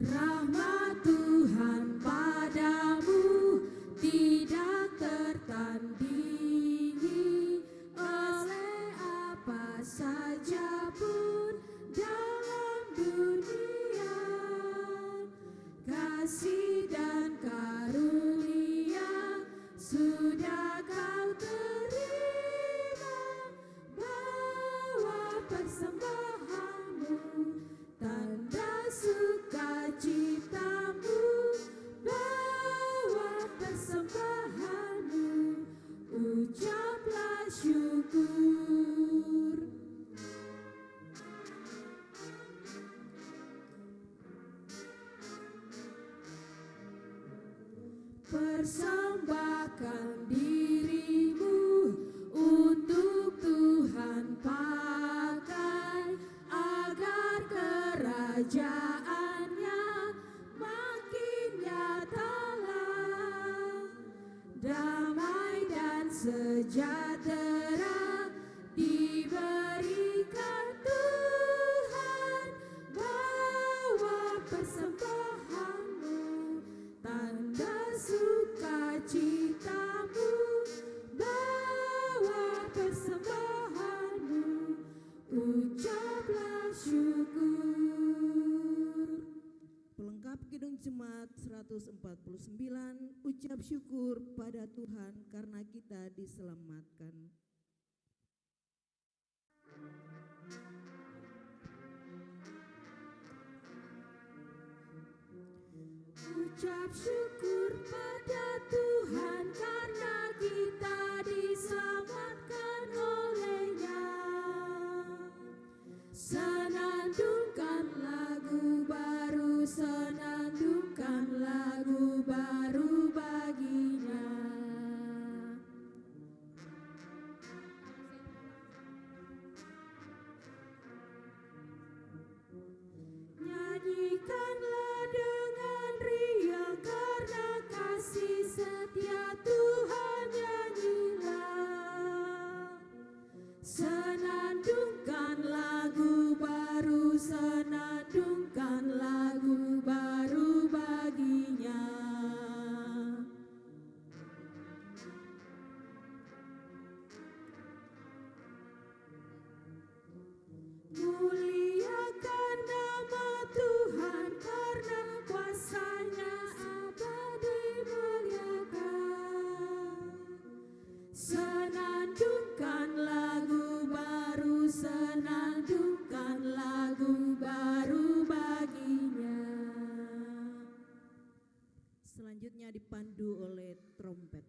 Rahmat Tuhan padamu tidak tertandingi oleh apa saja pun dalam dunia. Kasih dan karunia sudah kau terima. Bawa persembahanmu, tanda sukacitamu. Bawa persembahanmu, ucaplah syukur. Persembahkan dirimu untuk Tuhan pakai, agar kerajaannya makin nyatalah. Damai dan sejahtera diberikan Tuhan. Bawa persembahanmu, tanda sukacitamu. Bawa persembahanmu, ucaplah syukur. Pelengkap Kidung Jemaat 149, ucap syukur pada Tuhan karena kita diselamatkan. Ucap syukur pada Tuhan karena kita diselamatkan oleh-Nya. Senandungkan lagu baru, senandungkan lagu baru bagi-Nya. Nyanyikanlah dengan riang karena kasih setia Tuhan, nyanyilah. Senandungkan lagu baru, senandungkan lagu baru bagi-Nya. Muliakan nama Tuhan karena kuasa-Nya abadi muliakan. Senandungkan lagu baru, senandungkan lagu baru bagi-Nya. Selanjutnya dipandu oleh trompet.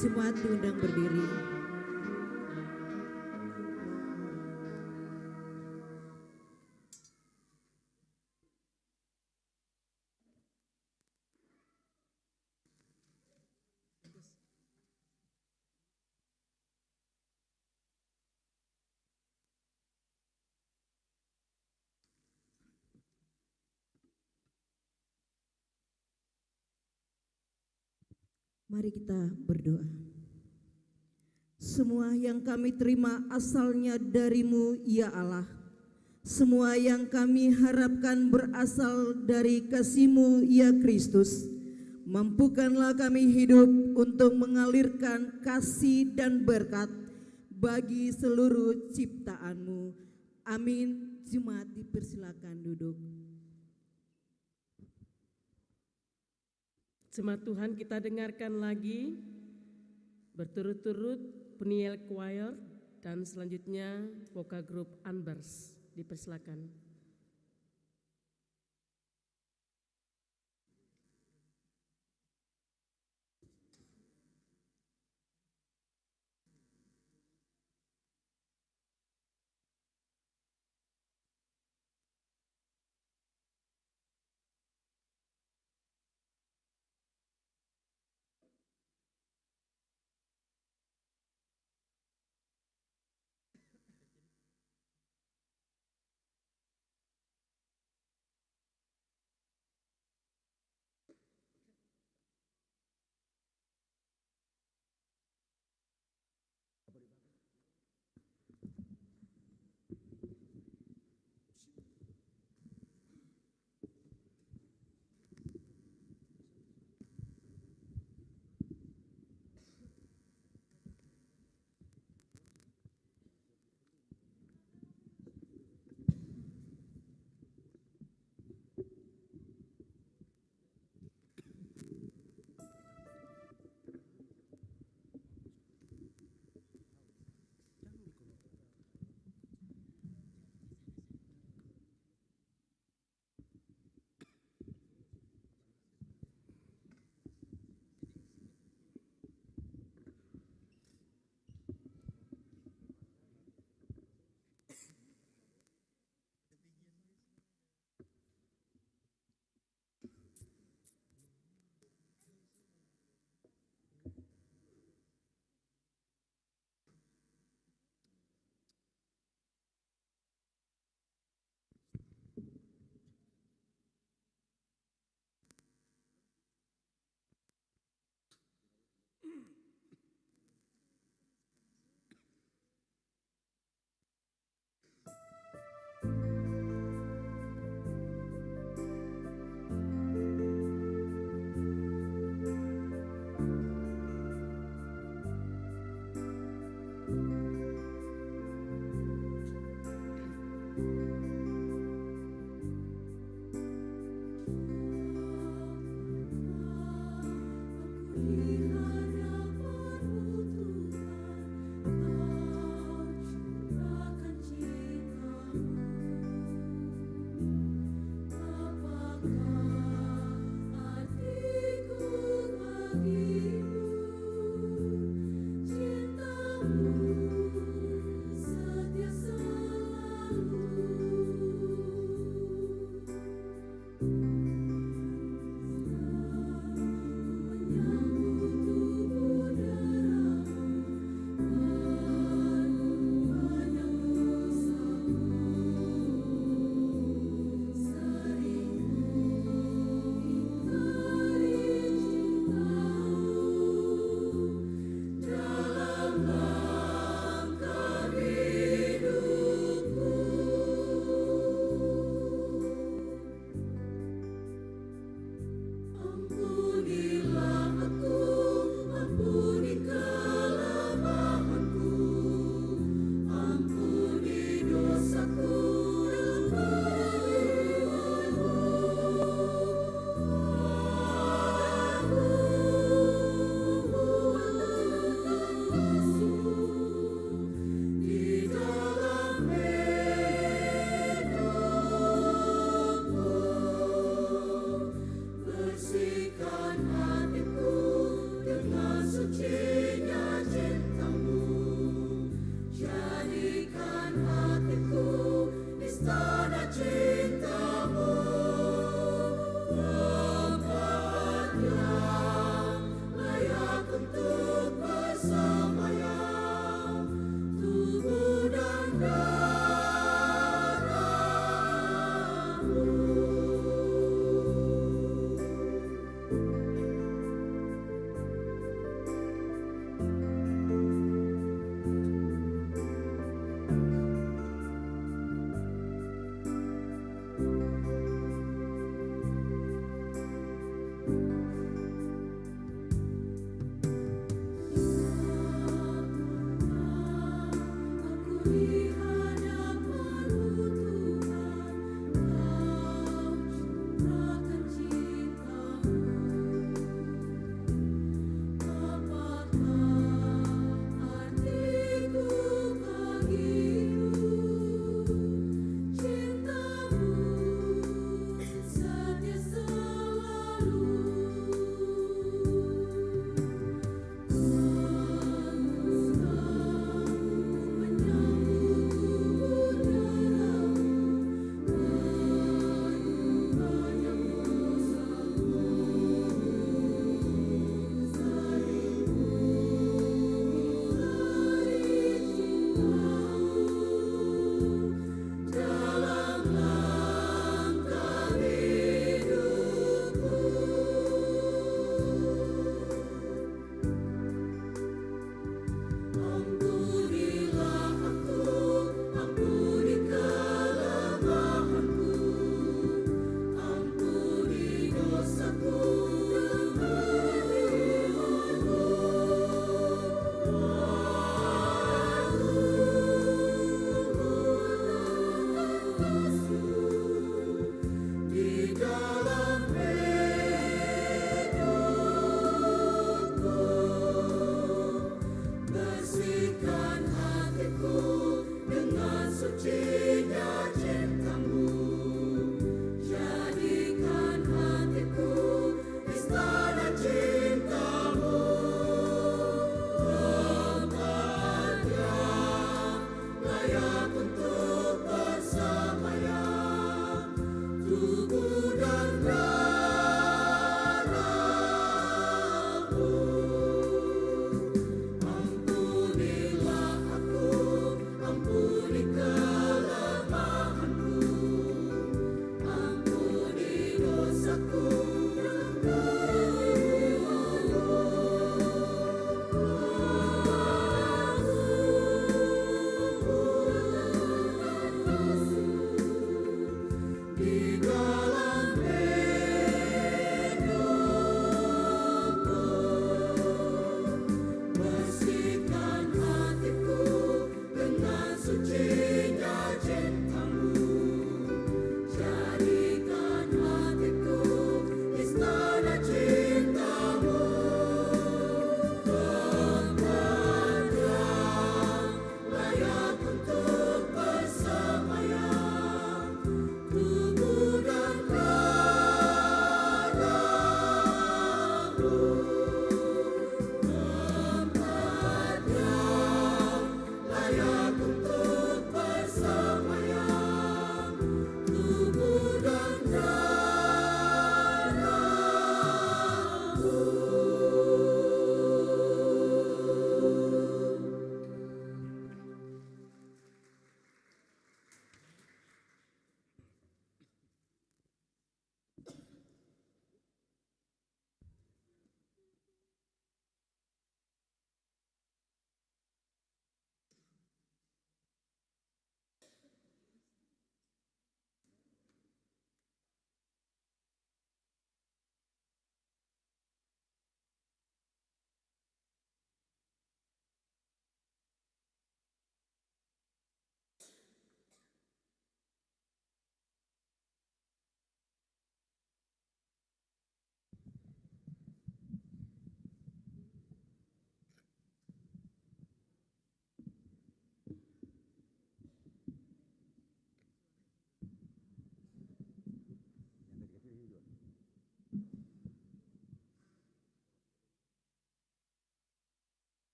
Jemaat diundang berdiri. Mari kita berdoa. Semua yang kami terima asalnya dari-Mu, ya Allah. Semua yang kami harapkan berasal dari kasih-Mu, ya Kristus. Mampukanlah kami hidup untuk mengalirkan kasih dan berkat bagi seluruh ciptaan-Mu. Amin. Jemaat dipersilakan duduk. Jemaat Tuhan, kita dengarkan lagi berturut-turut Peniel Choir dan selanjutnya Vokal Grup Anbers. Dipersilakan.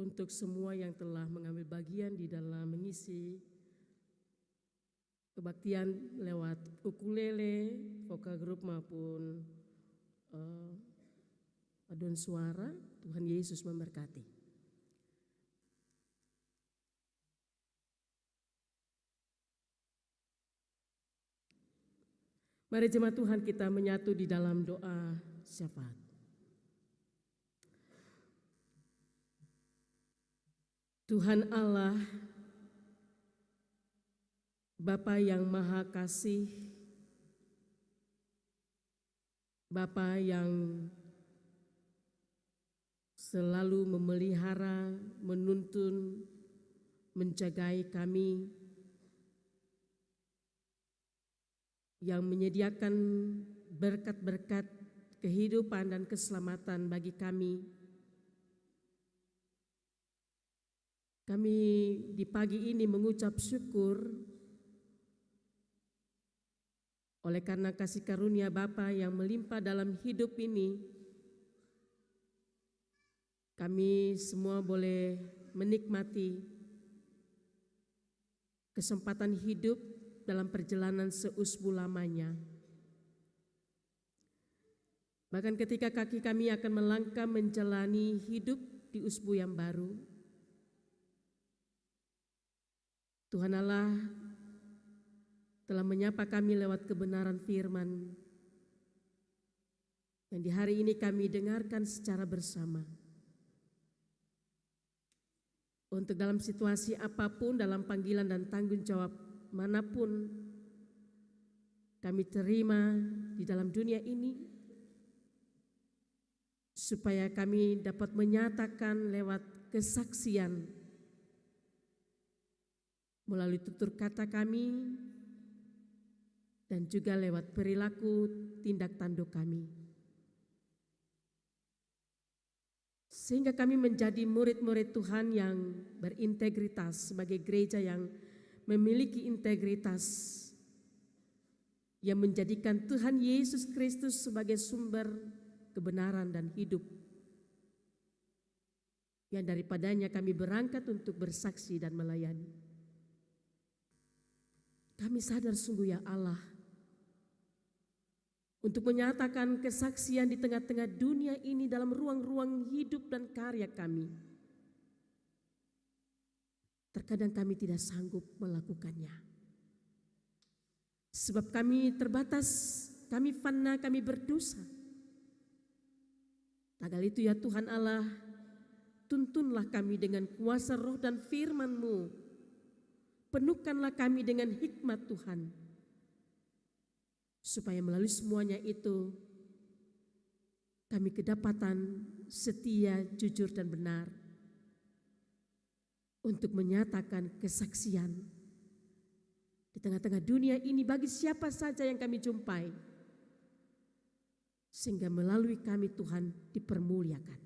untuk semua yang telah mengambil bagian di dalam mengisi kebaktian lewat ukulele, vokal grup maupun paduan suara. Tuhan Yesus memberkati. Mari jemaat Tuhan kita menyatu di dalam doa syafaat. Tuhan Allah, Bapa yang Maha Kasih, Bapa yang selalu memelihara, menuntun, menjagai kami, yang menyediakan berkat-berkat kehidupan dan keselamatan bagi kami. Kami di pagi ini mengucap syukur oleh karena kasih karunia Bapa yang melimpah dalam hidup ini. Kami semua boleh menikmati kesempatan hidup dalam perjalanan seusbu lamanya. Bahkan ketika kaki kami akan melangkah menjalani hidup di usbu yang baru, Tuhan Allah telah menyapa kami lewat kebenaran firman yang di hari ini kami dengarkan secara bersama. Untuk dalam situasi apapun, dalam panggilan dan tanggung jawab manapun kami terima di dalam dunia ini, supaya kami dapat menyatakan lewat kesaksian melalui tutur kata kami dan juga lewat perilaku tindak tanduk kami, sehingga kami menjadi murid-murid Tuhan yang berintegritas sebagai gereja yang memiliki integritas, yang menjadikan Tuhan Yesus Kristus sebagai sumber kebenaran dan hidup, yang daripadanya kami berangkat untuk bersaksi dan melayani. Kami sadar sungguh ya Allah, untuk menyatakan kesaksian di tengah-tengah dunia ini dalam ruang-ruang hidup dan karya kami. Terkadang kami tidak sanggup melakukannya. Sebab kami terbatas, kami fana, kami berdosa. Tagal itu ya Tuhan Allah, tuntunlah kami dengan kuasa roh dan firman-Mu. Penuhkanlah kami dengan hikmat Tuhan, supaya melalui semuanya itu kami kedapatan setia, jujur dan benar untuk menyatakan kesaksian di tengah-tengah dunia ini bagi siapa saja yang kami jumpai, sehingga melalui kami Tuhan dipermuliakan.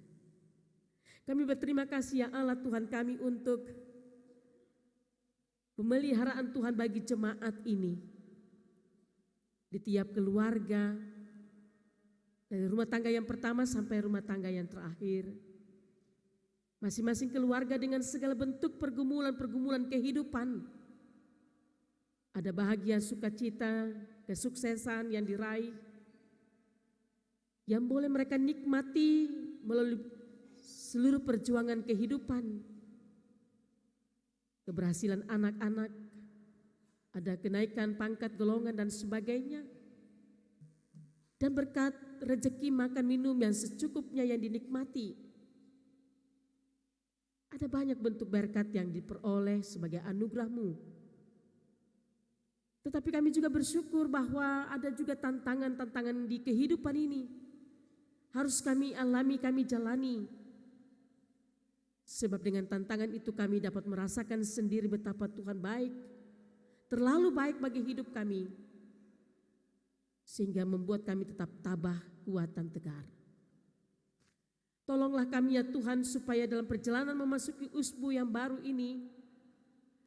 Kami berterima kasih ya Allah Tuhan kami untuk pemeliharaan Tuhan bagi jemaat ini di tiap keluarga, dari rumah tangga yang pertama sampai rumah tangga yang terakhir. Masing-masing keluarga dengan segala bentuk pergumulan-pergumulan kehidupan. Ada bahagia, sukacita, kesuksesan yang diraih, yang boleh mereka nikmati melalui seluruh perjuangan kehidupan. Keberhasilan anak-anak, ada kenaikan pangkat, golongan dan sebagainya. Dan berkat rezeki makan minum yang secukupnya yang dinikmati. Ada banyak bentuk berkat yang diperoleh sebagai anugerah-Mu. Tetapi kami juga bersyukur bahwa ada juga tantangan-tantangan di kehidupan ini. Harus kami alami, kami jalani. Sebab dengan tantangan itu kami dapat merasakan sendiri betapa Tuhan baik. Terlalu baik bagi hidup kami. Sehingga membuat kami tetap tabah, kuat dan tegar. Tolonglah kami ya Tuhan supaya dalam perjalanan memasuki usbu yang baru ini,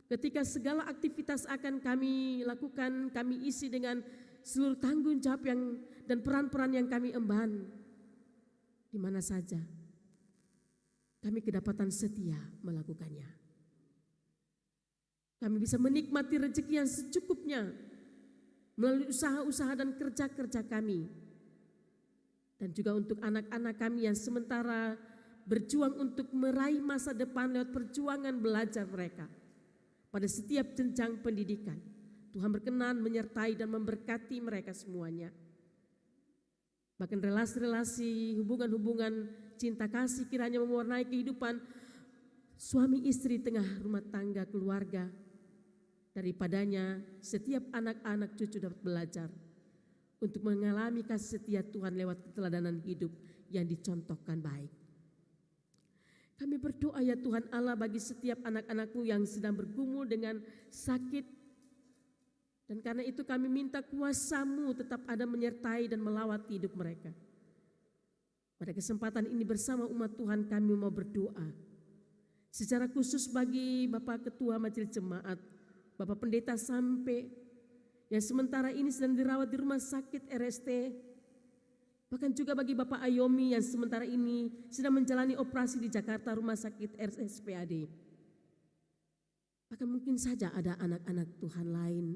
ketika segala aktivitas akan kami lakukan, kami isi dengan seluruh tanggung jawab dan peran-peran yang kami emban. Di mana saja kami kedapatan setia melakukannya. Kami bisa menikmati rezeki yang secukupnya melalui usaha-usaha dan kerja-kerja kami. Dan juga untuk anak-anak kami yang sementara berjuang untuk meraih masa depan lewat perjuangan belajar mereka. Pada setiap jenjang pendidikan, Tuhan berkenan menyertai dan memberkati mereka semuanya. Bahkan relasi-relasi, hubungan-hubungan cinta kasih kiranya mewarnai kehidupan suami istri tengah rumah tangga keluarga. Daripadanya setiap anak-anak cucu dapat belajar untuk mengalami kasih setia Tuhan lewat keteladanan hidup yang dicontohkan baik. Kami berdoa ya Tuhan Allah bagi setiap anak-anak-Mu yang sedang bergumul dengan sakit. Dan karena itu kami minta kuasa-Mu tetap ada menyertai dan melawat hidup mereka. Pada kesempatan ini bersama umat Tuhan kami mau berdoa. Secara khusus bagi Bapak Ketua Majelis Jemaat, Bapak Pendeta Sampe, yang sementara ini sedang dirawat di rumah sakit RST. Bahkan juga bagi Bapak Ayomi yang sementara ini sedang menjalani operasi di Jakarta Rumah Sakit RSPAD. Bahkan mungkin saja ada anak-anak Tuhan lain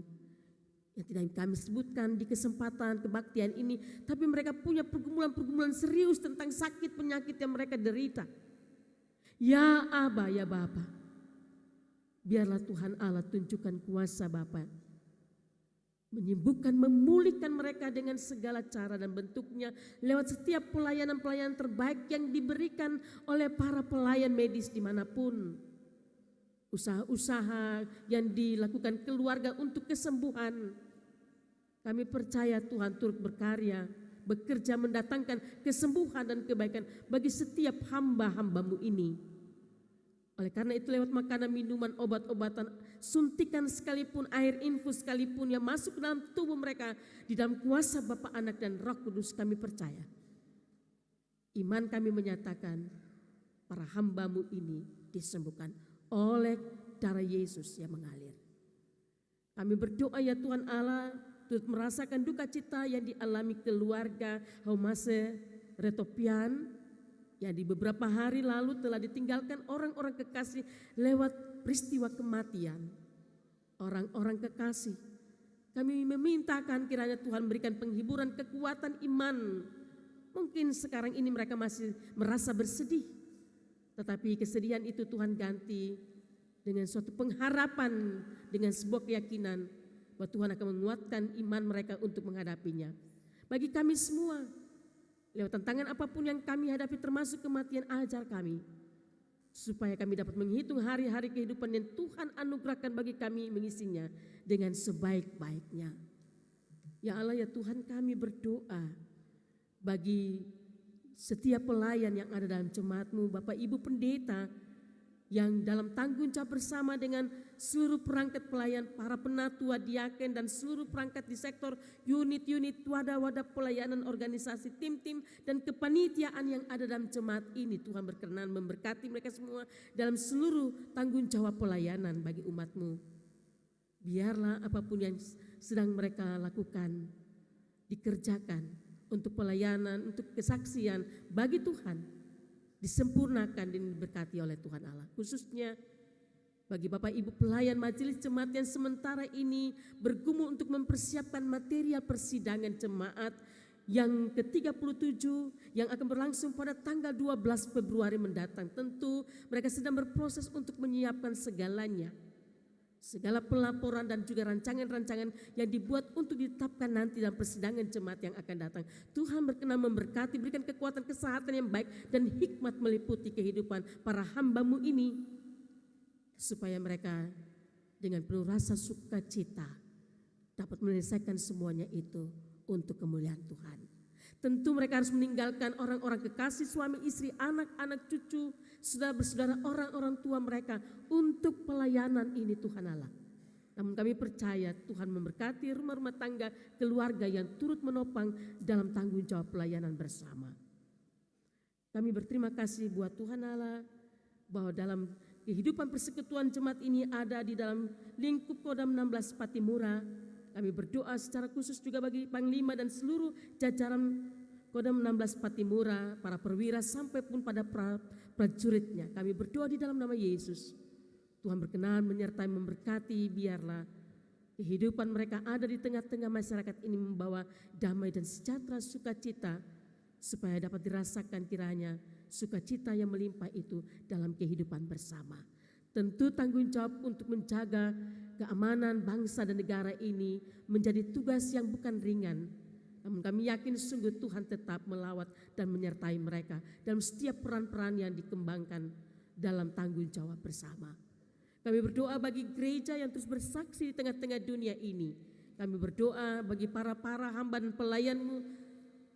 yang tidak kami sebutkan di kesempatan kebaktian ini, tapi mereka punya pergumulan-pergumulan serius tentang sakit penyakit yang mereka derita. Ya Aba, ya Bapa, biarlah Tuhan Allah tunjukkan kuasa Bapa, menyembuhkan, memulihkan mereka dengan segala cara dan bentuknya lewat setiap pelayanan-pelayanan terbaik yang diberikan oleh para pelayan medis dimanapun. Usaha-usaha yang dilakukan keluarga untuk kesembuhan. Kami percaya Tuhan turut berkarya, bekerja mendatangkan kesembuhan dan kebaikan bagi setiap hamba-hamba-Mu ini. Oleh karena itu lewat makanan, minuman, obat-obatan, suntikan sekalipun, air infus sekalipun yang masuk ke dalam tubuh mereka, di dalam kuasa Bapa, Anak dan Roh Kudus kami percaya. Iman kami menyatakan para hamba-Mu ini disembuhkan oleh darah Yesus yang mengalir. Kami berdoa ya Tuhan Allah, turut merasakan duka cita yang dialami keluarga Haumase Retopian yang di beberapa hari lalu telah ditinggalkan orang-orang kekasih lewat peristiwa kematian. Orang-orang kekasih, kami memintakan kiranya Tuhan berikan penghiburan kekuatan iman. Mungkin sekarang ini mereka masih merasa bersedih, tetapi kesedihan itu Tuhan ganti dengan suatu pengharapan, dengan sebuah keyakinan bahwa Tuhan akan menguatkan iman mereka untuk menghadapinya. Bagi kami semua, lewat tantangan apapun yang kami hadapi termasuk kematian, ajar kami supaya kami dapat menghitung hari-hari kehidupan yang Tuhan anugerahkan bagi kami, mengisinya dengan sebaik-baiknya. Ya Allah, ya Tuhan, kami berdoa bagi setiap pelayan yang ada dalam jemaat-Mu, Bapak Ibu Pendeta yang dalam tanggung jawab bersama dengan seluruh perangkat pelayan, para penatua, diaken dan seluruh perangkat di sektor, unit-unit, wadah-wadah pelayanan, organisasi, tim-tim dan kepanitiaan yang ada dalam jemaat ini. Tuhan berkenan memberkati mereka semua dalam seluruh tanggung jawab pelayanan bagi umat-Mu. Biarlah apapun yang sedang mereka lakukan dikerjakan untuk pelayanan, untuk kesaksian bagi Tuhan, disempurnakan dan diberkati oleh Tuhan Allah. Khususnya bagi Bapak Ibu pelayan majelis jemaat yang sementara ini bergumul untuk mempersiapkan material persidangan jemaat yang ke-37 yang akan berlangsung pada tanggal 12 Februari mendatang. Tentu mereka sedang berproses untuk menyiapkan segalanya. Segala pelaporan dan juga rancangan-rancangan yang dibuat untuk ditetapkan nanti dalam persidangan jemaat yang akan datang. Tuhan berkenan memberkati, berikan kekuatan kesehatan yang baik dan hikmat meliputi kehidupan para hamba-Mu ini, supaya mereka dengan penuh rasa sukacita dapat menyelesaikan semuanya itu untuk kemuliaan Tuhan. Tentu mereka harus meninggalkan orang-orang kekasih, suami, istri, anak-anak, cucu, saudara-saudara, orang-orang tua mereka untuk pelayanan ini Tuhan Allah. Namun kami percaya Tuhan memberkati rumah-rumah tangga, keluarga yang turut menopang dalam tanggung jawab pelayanan bersama. Kami berterima kasih buat Tuhan Allah bahwa dalam kehidupan persekutuan jemaat ini ada di dalam lingkup Kodam 16 Patimura. Kami berdoa secara khusus juga bagi Panglima dan seluruh jajaran Kodam 16 Patimura, para perwira sampai pun pada prajuritnya. Kami berdoa di dalam nama Yesus. Tuhan berkenan menyertai memberkati, biarlah kehidupan mereka ada di tengah-tengah masyarakat ini membawa damai dan sejahtera sukacita, supaya dapat dirasakan kiranya sukacita yang melimpah itu dalam kehidupan bersama. Tentu tanggung jawab untuk menjaga keamanan bangsa dan negara ini menjadi tugas yang bukan ringan. Namun kami yakin sungguh Tuhan tetap melawat dan menyertai mereka dalam setiap peran-peran yang dikembangkan dalam tanggung jawab bersama. Kami berdoa bagi gereja yang terus bersaksi di tengah-tengah dunia ini. Kami berdoa bagi para hamba dan pelayan-Mu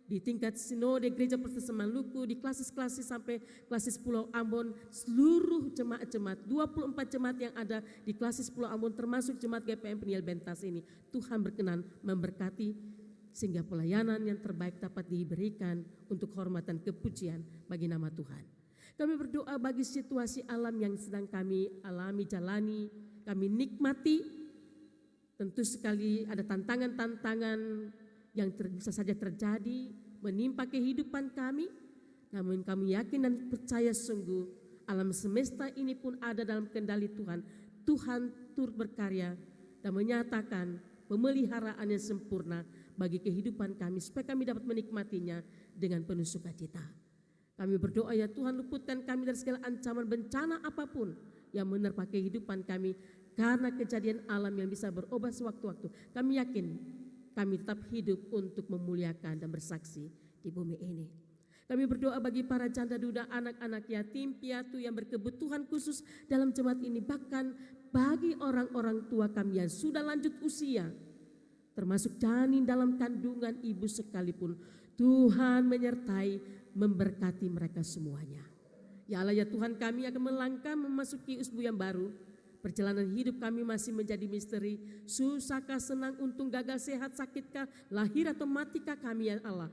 di tingkat sinode Gereja Persesan Maluku, di klasis-klasis sampai klasis Pulau Ambon, seluruh jemaat-jemaat, 24 jemaat yang ada di klasis Pulau Ambon termasuk jemaat GPM Peniel Bentas ini. Tuhan berkenan memberkati sehingga pelayanan yang terbaik dapat diberikan untuk hormat dan kepujian bagi nama Tuhan. Kami berdoa bagi situasi alam yang sedang kami alami, jalani, kami nikmati. Tentu sekali ada tantangan-tantangan yang bisa saja terjadi menimpa kehidupan kami, namun kami yakin dan percaya sungguh alam semesta ini pun ada dalam kendali Tuhan. Tuhan turut berkarya dan menyatakan pemeliharaan yang sempurna bagi kehidupan kami supaya kami dapat menikmatinya dengan penuh sukacita. Kami berdoa ya Tuhan, luputkan kami dari segala ancaman bencana apapun yang menerpa kehidupan kami karena kejadian alam yang bisa berubah sewaktu-waktu. Kami yakin kami tetap hidup untuk memuliakan dan bersaksi di bumi ini. Kami berdoa bagi para janda duda, anak-anak yatim piatu yang berkebutuhan khusus dalam jemaat ini. Bahkan bagi orang-orang tua kami yang sudah lanjut usia, termasuk janin dalam kandungan ibu sekalipun. Tuhan menyertai, memberkati mereka semuanya. Ya Allah ya Tuhan, kami akan melangkah memasuki usbu yang baru. Perjalanan hidup kami masih menjadi misteri. Susahkah, senang, untung, gagal, sehat, sakitkah, lahir atau matikah kami ya Allah.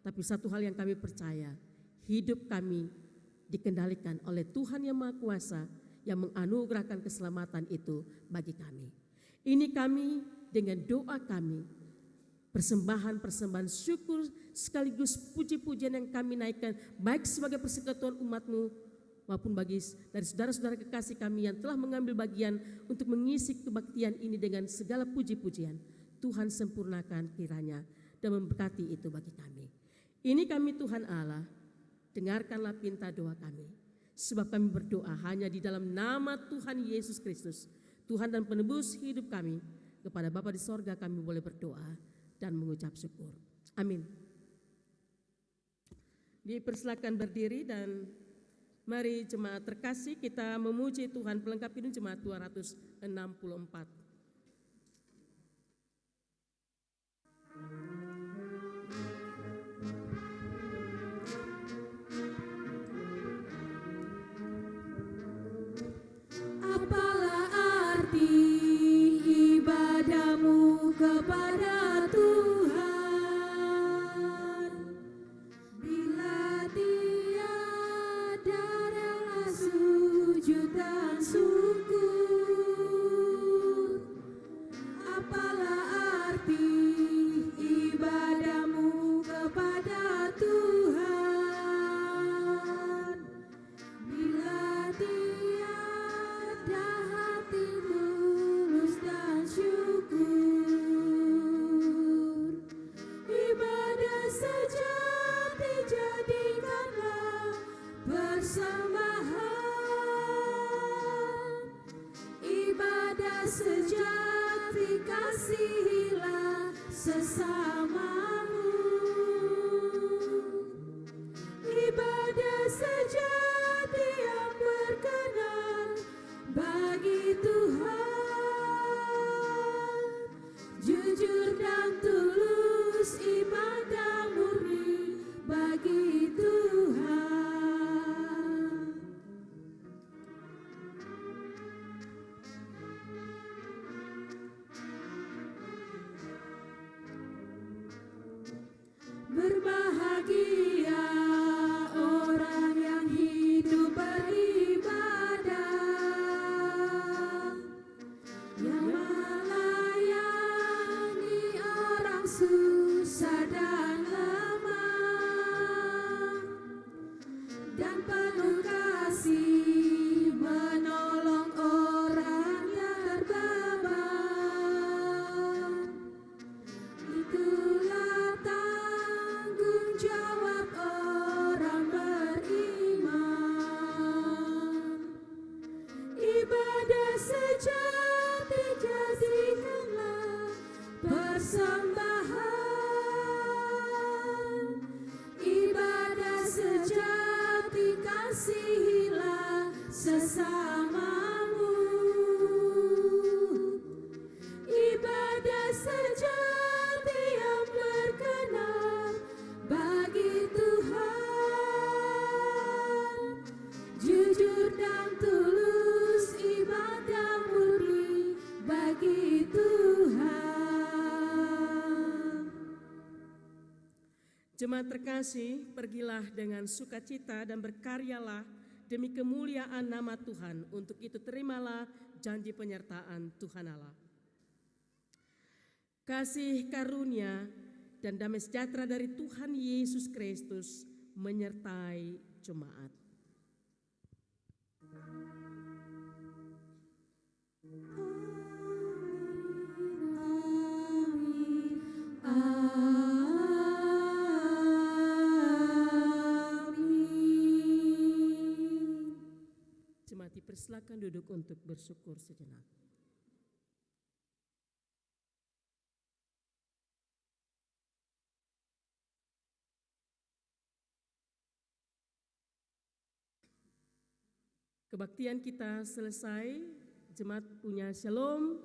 Tapi satu hal yang kami percaya, hidup kami dikendalikan oleh Tuhan yang Maha Kuasa yang menganugerahkan keselamatan itu bagi kami. Ini kami dengan doa kami, persembahan syukur sekaligus puji-pujian yang kami naikkan baik sebagai persekutuan umat-Mu maupun bagi dari saudara-saudara kekasih kami yang telah mengambil bagian untuk mengisi kebaktian ini dengan segala puji-pujian. Tuhan sempurnakan kiranya dan memberkati itu bagi kami. Ini kami Tuhan Allah, dengarkanlah pinta doa kami. Sebab kami berdoa hanya di dalam nama Tuhan Yesus Kristus, Tuhan dan penebus hidup kami. Kepada Bapa di sorga kami boleh berdoa dan mengucap syukur. Amin. Dipersilakan berdiri dan mari jemaat terkasih kita memuji Tuhan. Pelengkap hidup jemaat 264. Apalah arti ibadahmu kepada Tuhan bila tiada rela sujud dan syukur? Apalah arti ibadahmu kepada Tuhan bila tiada hati tulus dan syukur? Ibadah sejati jadikanlah persembahan, ibadah sejati kasihilah sesamamu, ibadah sejati yang berkenan bagi Tuhan, jujur dan tulus ibadah murni bagi Tuhan. Berbahagia orang yang hidup beribadah, yang melayani orang susah dan lemah, Jemaat terkasih, pergilah dengan sukacita dan berkaryalah demi kemuliaan nama Tuhan. Untuk itu terimalah janji penyertaan Tuhan Allah. Kasih karunia dan damai sejahtera dari Tuhan Yesus Kristus menyertai jemaat. Jemaat dipersilakan duduk untuk bersyukur sejenak. Kebaktian kita selesai, jemaat punya shalom,